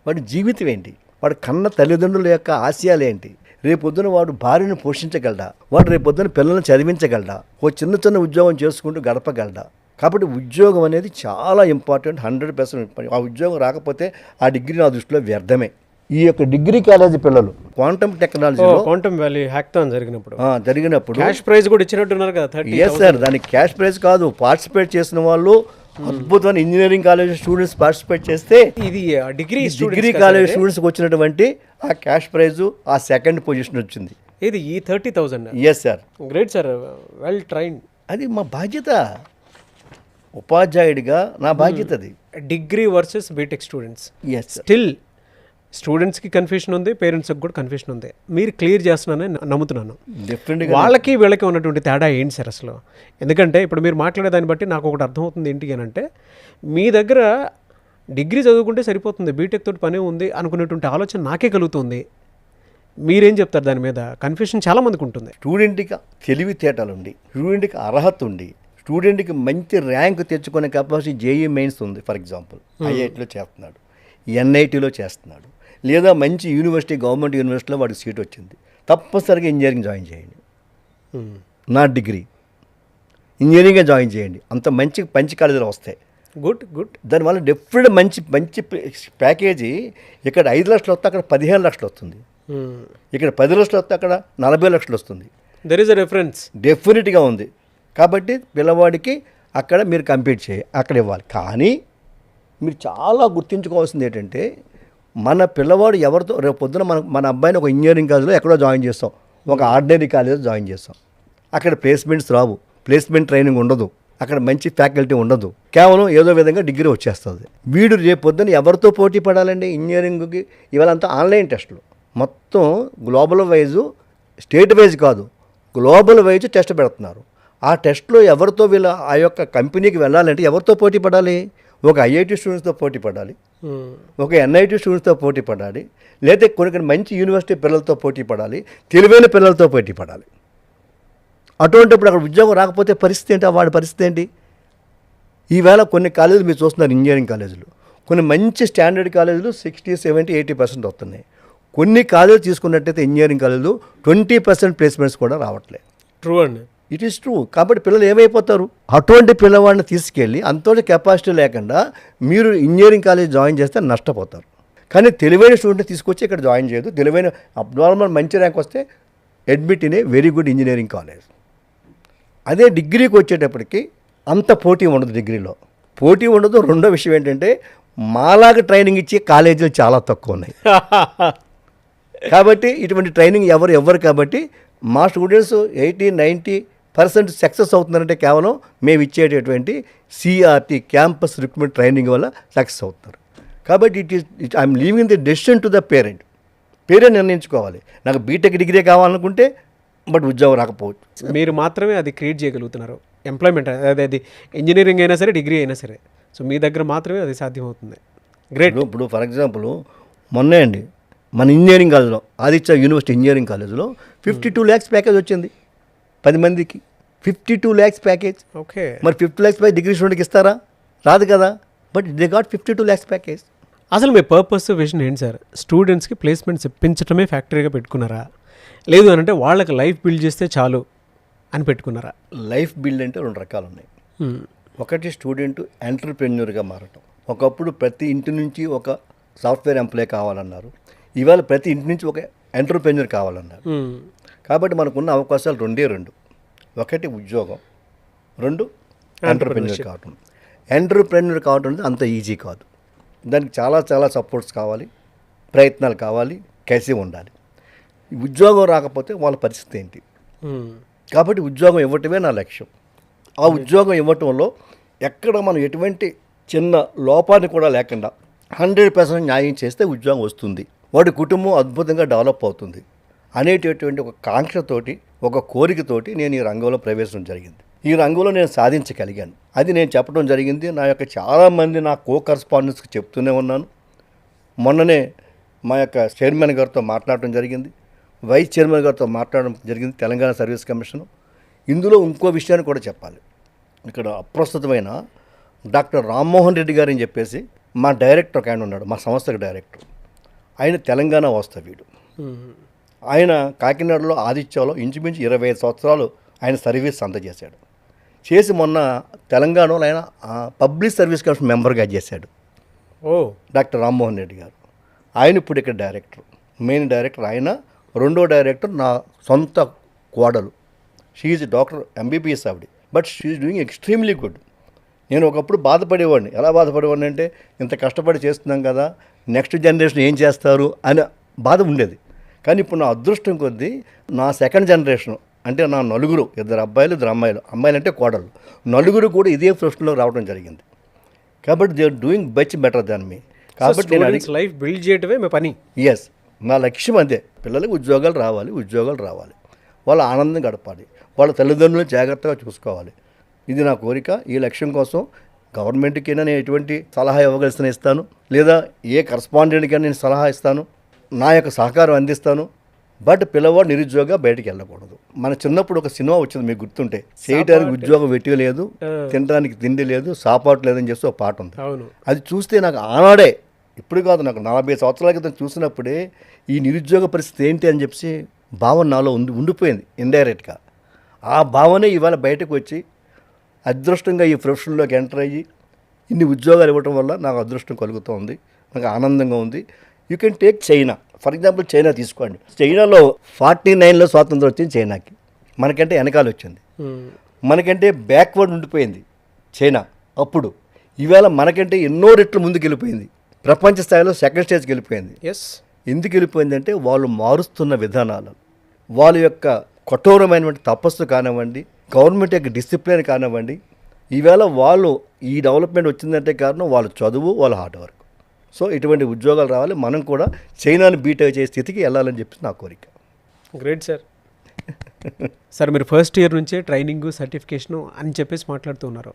వాడి జీవితం ఏంటి, వాడి కన్న తల్లిదండ్రుల యొక్క ఆశయాలు ఏంటి, రేపొద్దున వాడు భార్యను పోషించగలడా, వాడు రేపొద్దున పిల్లల్ని చదివించగలడా, ఓ చిన్న ఉద్యోగం చేసుకుంటూ గడపగలడా? కాబట్టి ఉద్యోగం అనేది చాలా ఇంపార్టెంట్, 100%. ఆ ఉద్యోగం రాకపోతే ఆ డిగ్రీ నా దృష్టిలో వ్యర్థమే. ఈ యొక్క డిగ్రీ కాలేజీ పిల్లలు క్వాంటమ్ టెక్నాలజీలో క్వాంటమ్ వ్యాలీ హ్యాకథాన్ జరిగినప్పుడు క్యాష్ ప్రైజ్ కూడా ఇచ్చినట్టున్నారు కదా. ఎస్ సార్, దానికి క్యాష్ ప్రైజ్ కాదు, పార్టిసిపేట్ చేసిన వాళ్ళు అద్భుతమైన ఇంజనీరింగ్ కాలేజ్ స్టూడెంట్స్ పార్టిసిపేట్ చేస్తే ఇది డిగ్రీ కాలేజ్ స్టూడెంట్స్కి వచ్చినటువంటి ఆ క్యాష్ ప్రైజ్ ఆ సెకండ్ పొజిషన్ వచ్చింది. ఇది ఈ 30,000. Yes sir, great sir, well trained. అది మా బాధ్యత, ఉపాధ్యాయుడిగా నా బాధ్యత అది. Degree versus BTech students, yes still స్టూడెంట్స్కి కన్ఫ్యూషన్ ఉంది, పేరెంట్స్కి కూడా కన్ఫ్యూషన్ ఉంది. మీరు క్లియర్ చేస్తున్నానని నమ్ముతున్నాను. డెఫినెట్గా వాళ్ళకి వీళ్ళకి ఉన్నటువంటి తేడా ఏంటి సార్ అసలు? ఎందుకంటే ఇప్పుడు మీరు మాట్లాడే దాన్ని బట్టి నాకు ఒకటి అర్థమవుతుంది ఏంటి అని అంటే, మీ దగ్గర డిగ్రీ చదువుకుంటే సరిపోతుంది, బీటెక్ తోటి పనే ఉంది అనుకునేటువంటి ఆలోచన నాకే కలుగుతుంది. మీరేం చెప్తారు దాని మీద? కన్ఫ్యూషన్ చాలా మందికి ఉంటుంది. స్టూడెంట్కి తెలివితేటలు ఉండి, స్టూడెంట్కి అర్హత ఉండి, స్టూడెంట్కి మంచి ర్యాంక్ తెచ్చుకునే కెపాసిటీ జేఈ మెయిన్స్ ఉంది. ఫర్ ఎగ్జాంపుల్ ఐఐటీలో చేస్తున్నాడు, ఎన్ఐటీలో చేస్తున్నాడు, లేదా మంచి యూనివర్సిటీ, గవర్నమెంట్ యూనివర్సిటీలో వాడికి సీట్ వచ్చింది, తప్పనిసరిగా ఇంజనీరింగ్ జాయిన్ చేయండి. నా డిగ్రీ ఇంజనీరింగే జాయిన్ చేయండి, అంత మంచి కాలేజీలో వస్తాయి. గుడ్. దానివల్ల డెఫినెట్ మంచి ప్యాకేజీ ఇక్కడ 5 లక్షలు వస్తే అక్కడ 15 లక్షలు వస్తుంది, ఇక్కడ 10 లక్షలు వస్తే అక్కడ 40 లక్షలు వస్తుంది. దెర్ ఈస్ అ రిఫరెన్స్ డెఫినెట్గా ఉంది. కాబట్టి పిల్లవాడికి అక్కడ మీరు కంపీట్ అక్కడ ఇవ్వాలి. కానీ మీరు చాలా గుర్తుంచుకోవాల్సింది ఏంటంటే, మన పిల్లవాడు ఎవరితో రేపు పొద్దున మన అబ్బాయిని ఒక ఇంజనీరింగ్ కాలేజ్లో ఎక్కడో జాయిన్ చేస్తాం, ఒక ఆర్డినరీ కాలేజ్లో జాయిన్ చేస్తాం. అక్కడ ప్లేస్మెంట్స్ రావు, ప్లేస్మెంట్ ట్రైనింగ్ ఉండదు, అక్కడ మంచి ఫ్యాకల్టీ ఉండదు, కేవలం ఏదో విధంగా డిగ్రీ వచ్చేస్తుంది. వీడు రేపు పొద్దున ఎవరితో పోటీ పడాలండి? ఇంజనీరింగ్కి ఇవాళ అంతా ఆన్లైన్ టెస్టులు, మొత్తం గ్లోబల్ వైజు, స్టేట్ వైజ్ కాదు, గ్లోబల్ వైజ్ టెస్ట్ పెడుతున్నారు. ఆ టెస్ట్లో ఎవరితో వీళ్ళ ఆ యొక్క కంపెనీకి వెళ్ళాలంటే ఎవరితో పోటీ పడాలి? ఒక ఐఐటి స్టూడెంట్స్తో పోటీ పడాలి, ఒక ఎన్ఐటి స్టూడెంట్స్తో పోటీ పడాలి, లేదా కొన్ని మంచి యూనివర్సిటీ పిల్లలతో పోటీ పడాలి, తెలివైన పిల్లలతో పోటీ పడాలి. అటువంటిప్పుడు అక్కడ ఉద్యోగం రాకపోతే పరిస్థితి ఏంటి? వాడి పరిస్థితి ఏంటి? ఈవేళ కొన్ని కాలేజీలు మీరు చూస్తున్నారు, ఇంజనీరింగ్ కాలేజీలు, కొన్ని మంచి స్టాండర్డ్ కాలేజీలు 60, 70, 80% వస్తున్నాయి. కొన్ని కాలేజీలు తీసుకున్నట్టయితే ఇంజనీరింగ్ కాలేజీలు 20% ప్లేస్మెంట్స్ కూడా రావట్లేదు. ట్రూ అండి, ఇట్ ఈస్ ట్రూ. కాబట్టి పిల్లలు ఏమైపోతారు? అటువంటి పిల్లవాడిని తీసుకెళ్ళి అంతటి కెపాసిటీ లేకుండా మీరు ఇంజనీరింగ్ కాలేజ్ జాయిన్ చేస్తే నష్టపోతారు. కానీ తెలివైన స్టూడెంట్ తీసుకొచ్చి ఇక్కడ జాయిన్ చేయదు. తెలివైన అబ్నార్మల్ మంచి ర్యాంక్ వస్తే admit in a very good engineering college. అదే డిగ్రీకి వచ్చేటప్పటికి అంత పోటీ ఉండదు, డిగ్రీలో పోటీ ఉండదు. రెండో విషయం ఏంటంటే, మాలాగా ట్రైనింగ్ ఇచ్చే కాలేజీలు చాలా తక్కువ ఉన్నాయి. కాబట్టి ఇటువంటి ట్రైనింగ్ ఎవరు కాబట్టి మా స్టూడెంట్స్ 80-90% సక్సెస్ అవుతున్నారంటే కేవలం మేము ఇచ్చేటటువంటి సిఆర్టీ క్యాంపస్ రిక్రూట్మెంట్ ట్రైనింగ్ వల్ల సక్సెస్ అవుతున్నారు. కాబట్టి I'm leaving the decision to the parent నిర్ణయించుకోవాలి. నాకు బీటెక్ డిగ్రీ కావాలనుకుంటే బట్ ఉద్యోగం రాకపోవచ్చు. మీరు మాత్రమే అది క్రియేట్ చేయగలుగుతున్నారు, ఎంప్లాయ్మెంట్. అది ఇంజనీరింగ్ అయినా సరే, డిగ్రీ అయినా సరే. సో మీ దగ్గర మాత్రమే అది సాధ్యమవుతుంది. గ్రేట్. ఇప్పుడు ఫర్ ఎగ్జాంపుల్ మొన్నే అండి మన ఇంజనీరింగ్ కాలేజ్లో, ఆదిత్య యూనివర్సిటీ ఇంజనీరింగ్ కాలేజ్లో 52 lakhs ప్యాకేజ్ వచ్చింది 10 మందికి. 52 lakhs ప్యాకేజ్. ఓకే, మరి 50 lakhs పై డిగ్రీ స్టూడెంట్కి ఇస్తారా? రాదు కదా. But they got 52 lakhs package. అసలు మీ పర్పస్ విజన్ ఏంటి సార్? స్టూడెంట్స్కి ప్లేస్మెంట్స్ ఇప్పించడమే ఫ్యాక్టరీగా పెట్టుకున్నారా, లేదు అని అంటే వాళ్ళకి లైఫ్ బిల్డ్ చేస్తే చాలు అని పెట్టుకున్నారా? లైఫ్ బిల్డ్ అంటే 2 రకాలు ఉన్నాయి. ఒకటి స్టూడెంట్ ఎంటర్ప్రెన్యూర్గా మారటం, ఒకప్పుడు ప్రతి ఇంటి నుంచి ఒక సాఫ్ట్వేర్ ఎంప్లాయ్ కావాలన్నారు, ఇవాళ ప్రతి ఇంటి నుంచి ఒక ఎంటర్ప్రెన్యూర్ కావాలన్నారు. కాబట్టి మనకున్న అవకాశాలు రెండు, ఒకటి ఉద్యోగం, రెండు ఎంటర్ప్రెన్యూర్ కావటం. ఎంటర్ప్రెన్యూర్ కావటం అనేది అంత ఈజీ కాదు, దానికి చాలా చాలా సపోర్ట్స్ కావాలి, ప్రయత్నాలు కావాలి, కలిసి ఉండాలి. ఉద్యోగం రాకపోతే వాళ్ళ పరిస్థితి ఏంటి? కాబట్టి ఉద్యోగం ఇవ్వటమే నా లక్ష్యం. ఆ ఉద్యోగం ఇవ్వటంలో ఎక్కడ మనం ఎటువంటి చిన్న లోపాన్ని కూడా లేకుండా 100% న్యాయం చేస్తే ఉద్యోగం వస్తుంది, వాడి కుటుంబం అద్భుతంగా డెవలప్ అవుతుంది అనేటటువంటి ఒక కాంక్షతోటి, ఒక కోరికతోటి నేను ఈ రంగంలో ప్రవేశం జరిగింది. ఈ రంగంలో నేను సాధించగలిగాను, అది నేను చెప్పడం జరిగింది. నా యొక్క చాలామంది నా కరెస్పాండెంట్స్కి చెప్తూనే ఉన్నాను. మొన్ననే మా యొక్క చైర్మన్ గారితో మాట్లాడటం జరిగింది, వైస్ చైర్మన్ గారితో మాట్లాడడం జరిగింది, తెలంగాణ సర్వీస్ కమిషన్. ఇందులో ఇంకో విషయాన్ని కూడా చెప్పాలి. ఇక్కడ అప్రస్తుతమైన డాక్టర్ రామ్మోహన్ రెడ్డి గారు అని చెప్పేసి మా డైరెక్టర్ ఒక ఆయన ఉన్నాడు, మా సంస్థకు డైరెక్టర్. ఆయన తెలంగాణ వాస్తవ్యుడు. ఆయన కాకినాడలో ఆదిత్యలో ఇంచుమించు 25 సంవత్సరాలు ఆయన సర్వీస్ అందజేశాడు. చేసి మొన్న తెలంగాణలో ఆయన పబ్లిక్ సర్వీస్ కమిషన్ మెంబర్గా చేశాడు. డాక్టర్ రామ్మోహన్ రెడ్డి గారు. ఆయన ఇప్పుడు ఇక్కడ డైరెక్టర్, మెయిన్ డైరెక్టర్ ఆయన. రెండో డైరెక్టర్ నా సొంత కోడలు, షీఈ్ డాక్టర్ ఎంబీబీఎస్ ఆవిడ, but she's doing extremely good. నేను ఒకప్పుడు బాధపడేవాడిని. ఎలా బాధపడేవాడిని అంటే, ఇంత కష్టపడి చేస్తున్నాం కదా, నెక్స్ట్ జనరేషన్ ఏం చేస్తారు అనే బాధ ఉండేది. కానీ ఇప్పుడు నా అదృష్టం కొద్దీ నా సెకండ్ జనరేషన్ అంటే నా నలుగురు, 2 అబ్బాయిలు 2 అమ్మాయిలు, అమ్మాయిలు అంటే కోడలు, నలుగురు కూడా ఇదే ప్రొఫెషన్లో రావడం జరిగింది. కాబట్టి they are doing much better than me. కాబట్టి నేను లైఫ్ బిల్డ్ చేయడమే మీ పని. ఎస్, నా లక్ష్యం అదే. పిల్లలకు ఉద్యోగాలు రావాలి, వాళ్ళ ఆనందం గడపాలి, వాళ్ళ తల్లిదండ్రులను జాగ్రత్తగా చూసుకోవాలి. ఇది నా కోరిక. ఈ లక్ష్యం కోసం గవర్నమెంట్కైనా నేను ఎటువంటి సలహా ఇవ్వగలిసిన ఇస్తాను, లేదా ఏ కరస్పాండెంట్కైనా నేను సలహా ఇస్తాను, నా యొక్క సహకారం అందిస్తాను. బట్ పిల్లవాడు నిరుద్యోగ బయటికి వెళ్ళకూడదు. మన చిన్నప్పుడు ఒక సినిమా వచ్చింది, మీకు గుర్తుంటే, చేయడానికి ఉద్యోగం వెట్టి లేదు, తినడానికి తిండి లేదు, సాపాటు లేదని చెప్పి ఒక పాట ఉంది. అది చూస్తే నాకు ఆనాడే, ఇప్పుడు కాదు, నాకు 40 సంవత్సరాల క్రితం చూసినప్పుడే ఈ నిరుద్యోగ పరిస్థితి ఏంటి అని చెప్పి భావన నాలో ఉండిపోయింది ఇండైరెక్ట్గా. ఆ భావనే ఇవాళ బయటకు వచ్చి అదృష్టంగా ఈ ప్రొఫెషన్లోకి ఎంటర్ అయ్యి ఇన్ని ఉద్యోగాలు ఇవ్వటం వల్ల నాకు అదృష్టం కలుగుతూ ఉంది, నాకు ఆనందంగా ఉంది. You can take China, for example China తీసుకోండి. చైనాలో 49లో స్వాతంత్రం వచ్చింది చైనాకి, మనకంటే వెనకాల వచ్చింది, మనకంటే బ్యాక్వర్డ్ ఉండిపోయింది చైనా అప్పుడు. ఈవేళ మనకంటే ఎన్నో రెట్లు ముందుకు వెళ్ళిపోయింది, ప్రపంచ స్థాయిలో సెకండ్ స్టేజ్కి వెళ్ళిపోయింది. ఎందుకు వెళ్ళిపోయిందంటే వాళ్ళు మారుస్తున్న విధానాలు, వాళ్ళ యొక్క కఠోరమైనటువంటి తపస్సు కానివ్వండి, గవర్నమెంట్ యొక్క డిసిప్లిన్ కానివ్వండి. ఈవేళ వాళ్ళు ఈ డెవలప్మెంట్ వచ్చిందంటే కారణం వాళ్ళ చదువు, వాళ్ళ హార్డ్ వర్క్. సో ఇటువంటి ఉద్యోగాలు రావాలి, మనం కూడా చైనాని బీట్ అయ్యే స్థితికి వెళ్ళాలని చెప్పి నా కోరిక. Great sir. సార్ మీరు ఫస్ట్ ఇయర్ నుంచే ట్రైనింగ్, సర్టిఫికేషను అని చెప్పేసి మాట్లాడుతూ ఉన్నారు.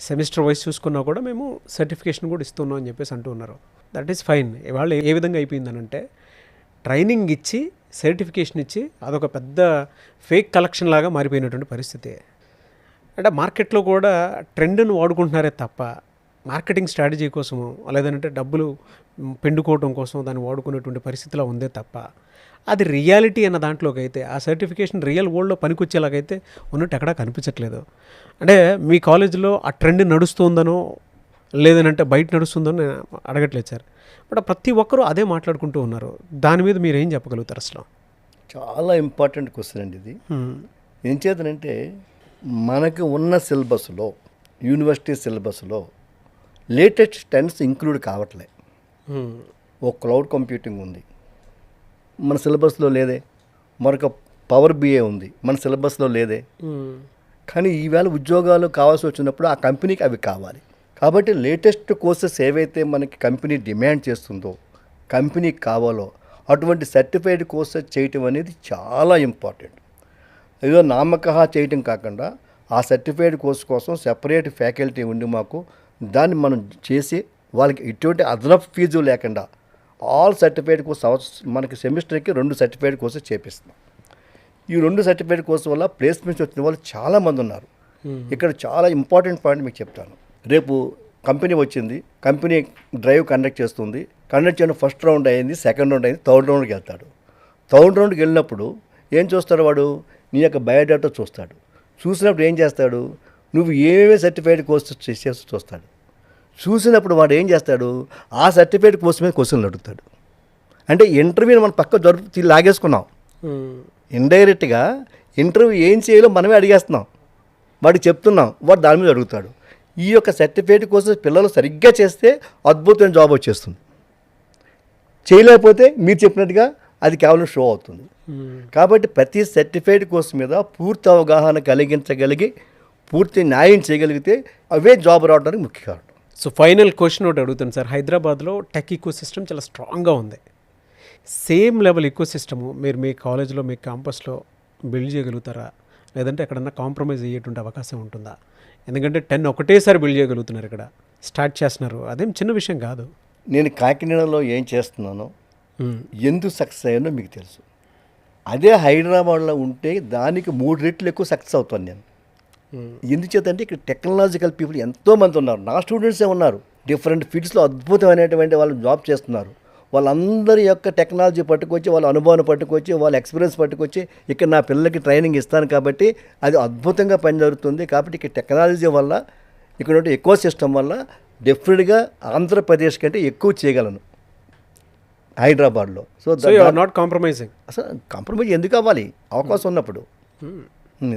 సెమిస్టర్ వైజ్ చూసుకున్నా కూడా మేము సర్టిఫికేషన్ కూడా ఇస్తున్నాం అని చెప్పేసి అంటూ ఉన్నారు. That is fine. ఇవాళ ఏ విధంగా అయిపోయిందనంటే, ట్రైనింగ్ ఇచ్చి సర్టిఫికేషన్ ఇచ్చి అదొక పెద్ద ఫేక్ కలెక్షన్ లాగా మారిపోయినటువంటి పరిస్థితి. అంటే మార్కెట్లో కూడా ట్రెండ్ను వాడుకుంటున్నారే తప్ప మార్కెటింగ్ స్ట్రాటజీ కోసము, లేదంటే డబ్బులు పెండుకోవడం కోసం దాన్ని వాడుకునేటువంటి పరిస్థితిలో ఉందే తప్ప అది రియాలిటీ అన్న దాంట్లోకి అయితే, ఆ సర్టిఫికేషన్ రియల్ వరల్డ్లో పనికొచ్చేలాగైతే ఉన్నట్టు ఎక్కడా కనిపించట్లేదు. అంటే మీ కాలేజీలో ఆ ట్రెండ్ నడుస్తుందనో లేదనంటే బయట నడుస్తుందనో నేను అడగట్లేదు సార్, బట్ ప్రతి ఒక్కరూ అదే మాట్లాడుకుంటూ ఉన్నారు. దాని మీద మీరు ఏం చెప్పగలుగుతారు అసలు? చాలా ఇంపార్టెంట్ క్వశ్చన్ అండి ఇది. ఏం చేతనంటే, మనకు ఉన్న సిలబస్లో, యూనివర్సిటీ సిలబస్లో లేటెస్ట్ ట్రెండ్స్ ఇంక్లూడ్ కావట్లే. ఓ క్లౌడ్ కంప్యూటింగ్ ఉంది, మన సిలబస్లో లేదే. మరొక పవర్ బిఏ ఉంది, మన సిలబస్లో లేదే. కానీ ఈవేళ ఉద్యోగాలు కావాల్సి వచ్చినప్పుడు ఆ కంపెనీకి అవి కావాలి. కాబట్టి లేటెస్ట్ కోర్సెస్ ఏవైతే మనకి కంపెనీ డిమాండ్ చేస్తుందో, కంపెనీకి కావాలో అటువంటి సర్టిఫైడ్ కోర్సెస్ చేయటం అనేది చాలా ఇంపార్టెంట్. ఏదో నామకహా చేయటం కాకుండా ఆ సర్టిఫైడ్ కోర్స్ కోసం సెపరేట్ ఫ్యాకల్టీ ఉండి మాకు దాన్ని మనం చేసి వాళ్ళకి ఎటువంటి అదనపు ఫీజు లేకుండా ఆల్ సర్టిఫైడ్ కోర్స్ మనకి సెమిస్టర్కి 2 సర్టిఫైడ్ కోర్సెస్ చేపిస్తున్నాం. ఈ 2 సర్టిఫైడ్ కోర్సు వల్ల ప్లేస్మెంట్స్ వచ్చిన వాళ్ళు చాలామంది ఉన్నారు. ఇక్కడ చాలా ఇంపార్టెంట్ పాయింట్ మీకు చెప్తాను. రేపు కంపెనీ వచ్చింది, కంపెనీ డ్రైవ్ కండక్ట్ చేస్తుంది, కండక్ట్ చేయడం ఫస్ట్ రౌండ్ అయింది, సెకండ్ రౌండ్ అయింది, థర్డ్ రౌండ్కి వెళ్తాడు. థర్డ్ రౌండ్కి వెళ్ళినప్పుడు ఏం చూస్తాడు వాడు? నీ యొక్క బయోడేటా చూస్తాడు. చూసినప్పుడు ఏం చేస్తాడు? నువ్వు ఏమేమి సర్టిఫైడ్ కోర్సెస్ చేసి చూస్తాడు. చూసినప్పుడు వాడు ఏం చేస్తాడు, ఆ సర్టిఫికేట్ కోసమే క్వశ్చన్లు అడుగుతాడు. అంటే ఇంటర్వ్యూని మనం పక్క లాగేసుకున్నాం. ఇండైరెక్ట్గా ఇంటర్వ్యూ ఏం చేయాలో మనమే అడిగేస్తున్నాం, వాడికి చెప్తున్నాం, వాడు దాని మీద అడుగుతాడు. ఈ యొక్క సర్టిఫికేట్ కోసం పిల్లలు సరిగ్గా చేస్తే అద్భుతమైన జాబ్ వచ్చేస్తుంది. చేయలేకపోతే మీరు చెప్పినట్టుగా అది కేవలం షో అవుతుంది. కాబట్టి ప్రతి సర్టిఫికేట్ కోర్స్ మీద పూర్తి అవగాహన కలిగించగలిగి పూర్తి న్యాయం చేయగలిగితే అవే జాబ్ రావడానికి ముఖ్య కారణం. సో ఫైనల్ క్వశ్చన్ ఒకటి అడుగుతాను సార్. హైదరాబాద్లో టెక్ ఈకో సిస్టమ్ చాలా స్ట్రాంగ్గా ఉంది. సేమ్ లెవెల్ ఈకో సిస్టము మీరు మీ కాలేజ్లో మీ క్యాంపస్లో బిల్డ్ చేయగలుగుతారా, లేదంటే ఎక్కడన్నా కాంప్రమైజ్ అయ్యేటువంటి అవకాశం ఉంటుందా? ఎందుకంటే 10 ఒకటేసారి బిల్డ్ చేయగలుగుతున్నారు, ఇక్కడ స్టార్ట్ చేస్తున్నారు, అదేం చిన్న విషయం కాదు. నేను కాకినాడలో ఏం చేస్తున్నానో ఎందుకు సక్సెస్ అయ్యానో మీకు తెలుసు. అదే హైదరాబాద్లో ఉంటే దానికి 3 రెట్లు ఎక్కువ సక్సెస్ అవుతాను నేను. ఎందుచేతంటే ఇక్కడ టెక్నాలజికల్ పీపుల్ ఎంతోమంది ఉన్నారు, నా స్టూడెంట్సే ఉన్నారు, డిఫరెంట్ ఫీల్డ్స్లో అద్భుతమైనటువంటి వాళ్ళు జాబ్ చేస్తున్నారు. వాళ్ళందరి యొక్క టెక్నాలజీ పట్టుకొచ్చి, వాళ్ళ అనుభవాన్ని పట్టుకొచ్చి, వాళ్ళ ఎక్స్పీరియన్స్ పట్టుకొచ్చి ఇక్కడ నా పిల్లలకి ట్రైనింగ్ ఇస్తాను. కాబట్టి అది అద్భుతంగా పని జరుగుతుంది. కాబట్టి ఇక్కడ టెక్నాలజీ వల్ల, ఇక్కడ ఉంటే ఎక్కువ సిస్టమ్ వల్ల డెఫినెట్గా ఆంధ్రప్రదేశ్ కంటే ఎక్కువ చేయగలను హైదరాబాద్లో. So you are not compromising. అసలు కాంప్రమైజ్ ఎందుకు అవ్వాలి? అవకాశం ఉన్నప్పుడు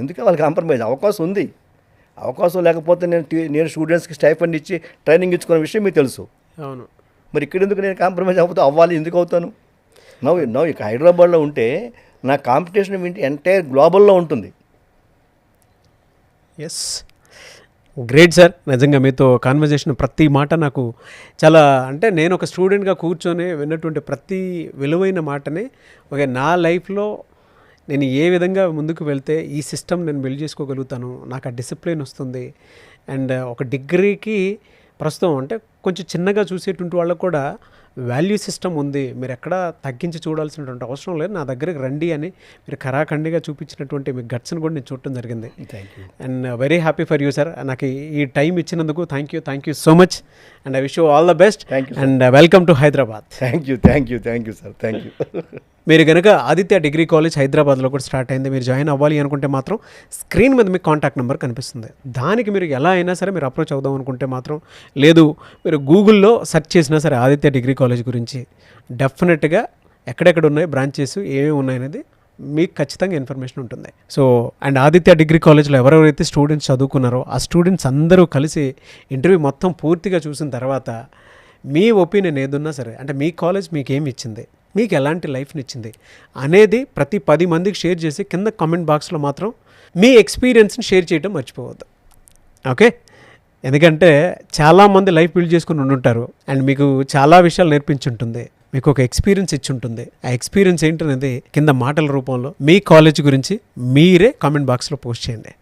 ఎందుకు అవ్వాలి కాంప్రమైజ్? అవకాశం ఉంది. అవకాశం లేకపోతే నేను స్టూడెంట్స్కి స్టైఫండ్ ఇచ్చి ట్రైనింగ్ ఇచ్చుకున్న విషయం మీకు తెలుసు. అవును. మరి ఇక్కడ ఎందుకు నేను కాంప్రమైజ్ అవ్వాలి? ఎందుకు అవుతాను? నవ్వు ఇక హైదరాబాద్లో ఉంటే నా కాంపిటీషన్ ఎంటైర్ గ్లోబల్లో ఉంటుంది. Yes, great sir. నిజంగా మీతో కాన్వర్జేషన్ ప్రతి మాట నాకు చాలా, అంటే నేను ఒక స్టూడెంట్గా కూర్చొని విన్నటువంటి ప్రతి విలువైన మాటని నా లైఫ్లో నేను ఏ విధంగా ముందుకు వెళ్తే ఈ సిస్టమ్ నేను బిల్డ్ చేసుకోగలుగుతాను, నాకు ఆ డిసిప్లిన్ వస్తుంది. అండ్ ఒక డిగ్రీకి ప్రస్తుతం అంటే కొంచెం చిన్నగా చూసేటువంటి వాళ్ళకు కూడా వాల్యూ సిస్టమ్ ఉంది, మీరు ఎక్కడ తగ్గించి చూడాల్సినటువంటి అవసరం లేదు, నా దగ్గరికి రండి అని మీరు ఖరాఖండిగా చూపించినటువంటి మీ గట్స్ని కూడా నేను చూడటం జరిగింది. And very happy for you sir. నాకు ఈ టైం ఇచ్చినందుకు thank you so much. And I wish you all the best and welcome to Hyderabad. Thank you sir, thank you. మీరు కనుక ఆదిత్య డిగ్రీ కాలేజ్ హైదరాబాద్లో కూడా స్టార్ట్ అయింది, మీరు జాయిన్ అవ్వాలి అనుకుంటే మాత్రం స్క్రీన్ మీద మీకు కాంటాక్ట్ నెంబర్ కనిపిస్తుంది. దానికి మీరు ఎలా అయినా సరే మీరు అప్రోచ్ అవుదాం అనుకుంటే మాత్రం, లేదు మీరు గూగుల్లో సెర్చ్ చేసినా సరే ఆదిత్య డిగ్రీ కాలేజ్ గురించి డెఫినెట్గా ఎక్కడెక్కడ ఉన్నాయి బ్రాంచెస్, ఏమేమి ఉన్నాయనేది మీకు ఖచ్చితంగా ఇన్ఫర్మేషన్ ఉంటుంది. సో అండ్ ఆదిత్య డిగ్రీ కాలేజ్లో ఎవరెవరైతే స్టూడెంట్స్ చదువుకున్నారో ఆ స్టూడెంట్స్ అందరూ కలిసి ఇంటర్వ్యూ మొత్తం పూర్తిగా చూసిన తర్వాత మీ ఒపీనియన్ ఏదున్నా సరే, అంటే మీ కాలేజ్ మీకు ఏమి ఇచ్చింది, మీకు ఎలాంటి లైఫ్ని ఇచ్చింది అనేది ప్రతి 10 మందికి షేర్ చేసి కింద కామెంట్ బాక్స్లో మాత్రం మీ ఎక్స్పీరియన్స్ని షేర్ చేయడం మర్చిపోవద్దు. ఓకే, ఎందుకంటే చాలామంది లైఫ్ బిల్డ్ చేసుకుని ఉండుంటారు అండ్ మీకు చాలా విషయాలు నేర్పించుంటుంది, మీకు ఒక ఎక్స్పీరియన్స్ ఇచ్చి ఉంటుంది. ఆ ఎక్స్పీరియన్స్ ఏంటనేది కింద మాటల రూపంలో మీ కాలేజ్ గురించి మీరే కామెంట్ బాక్స్లో పోస్ట్ చేయండి.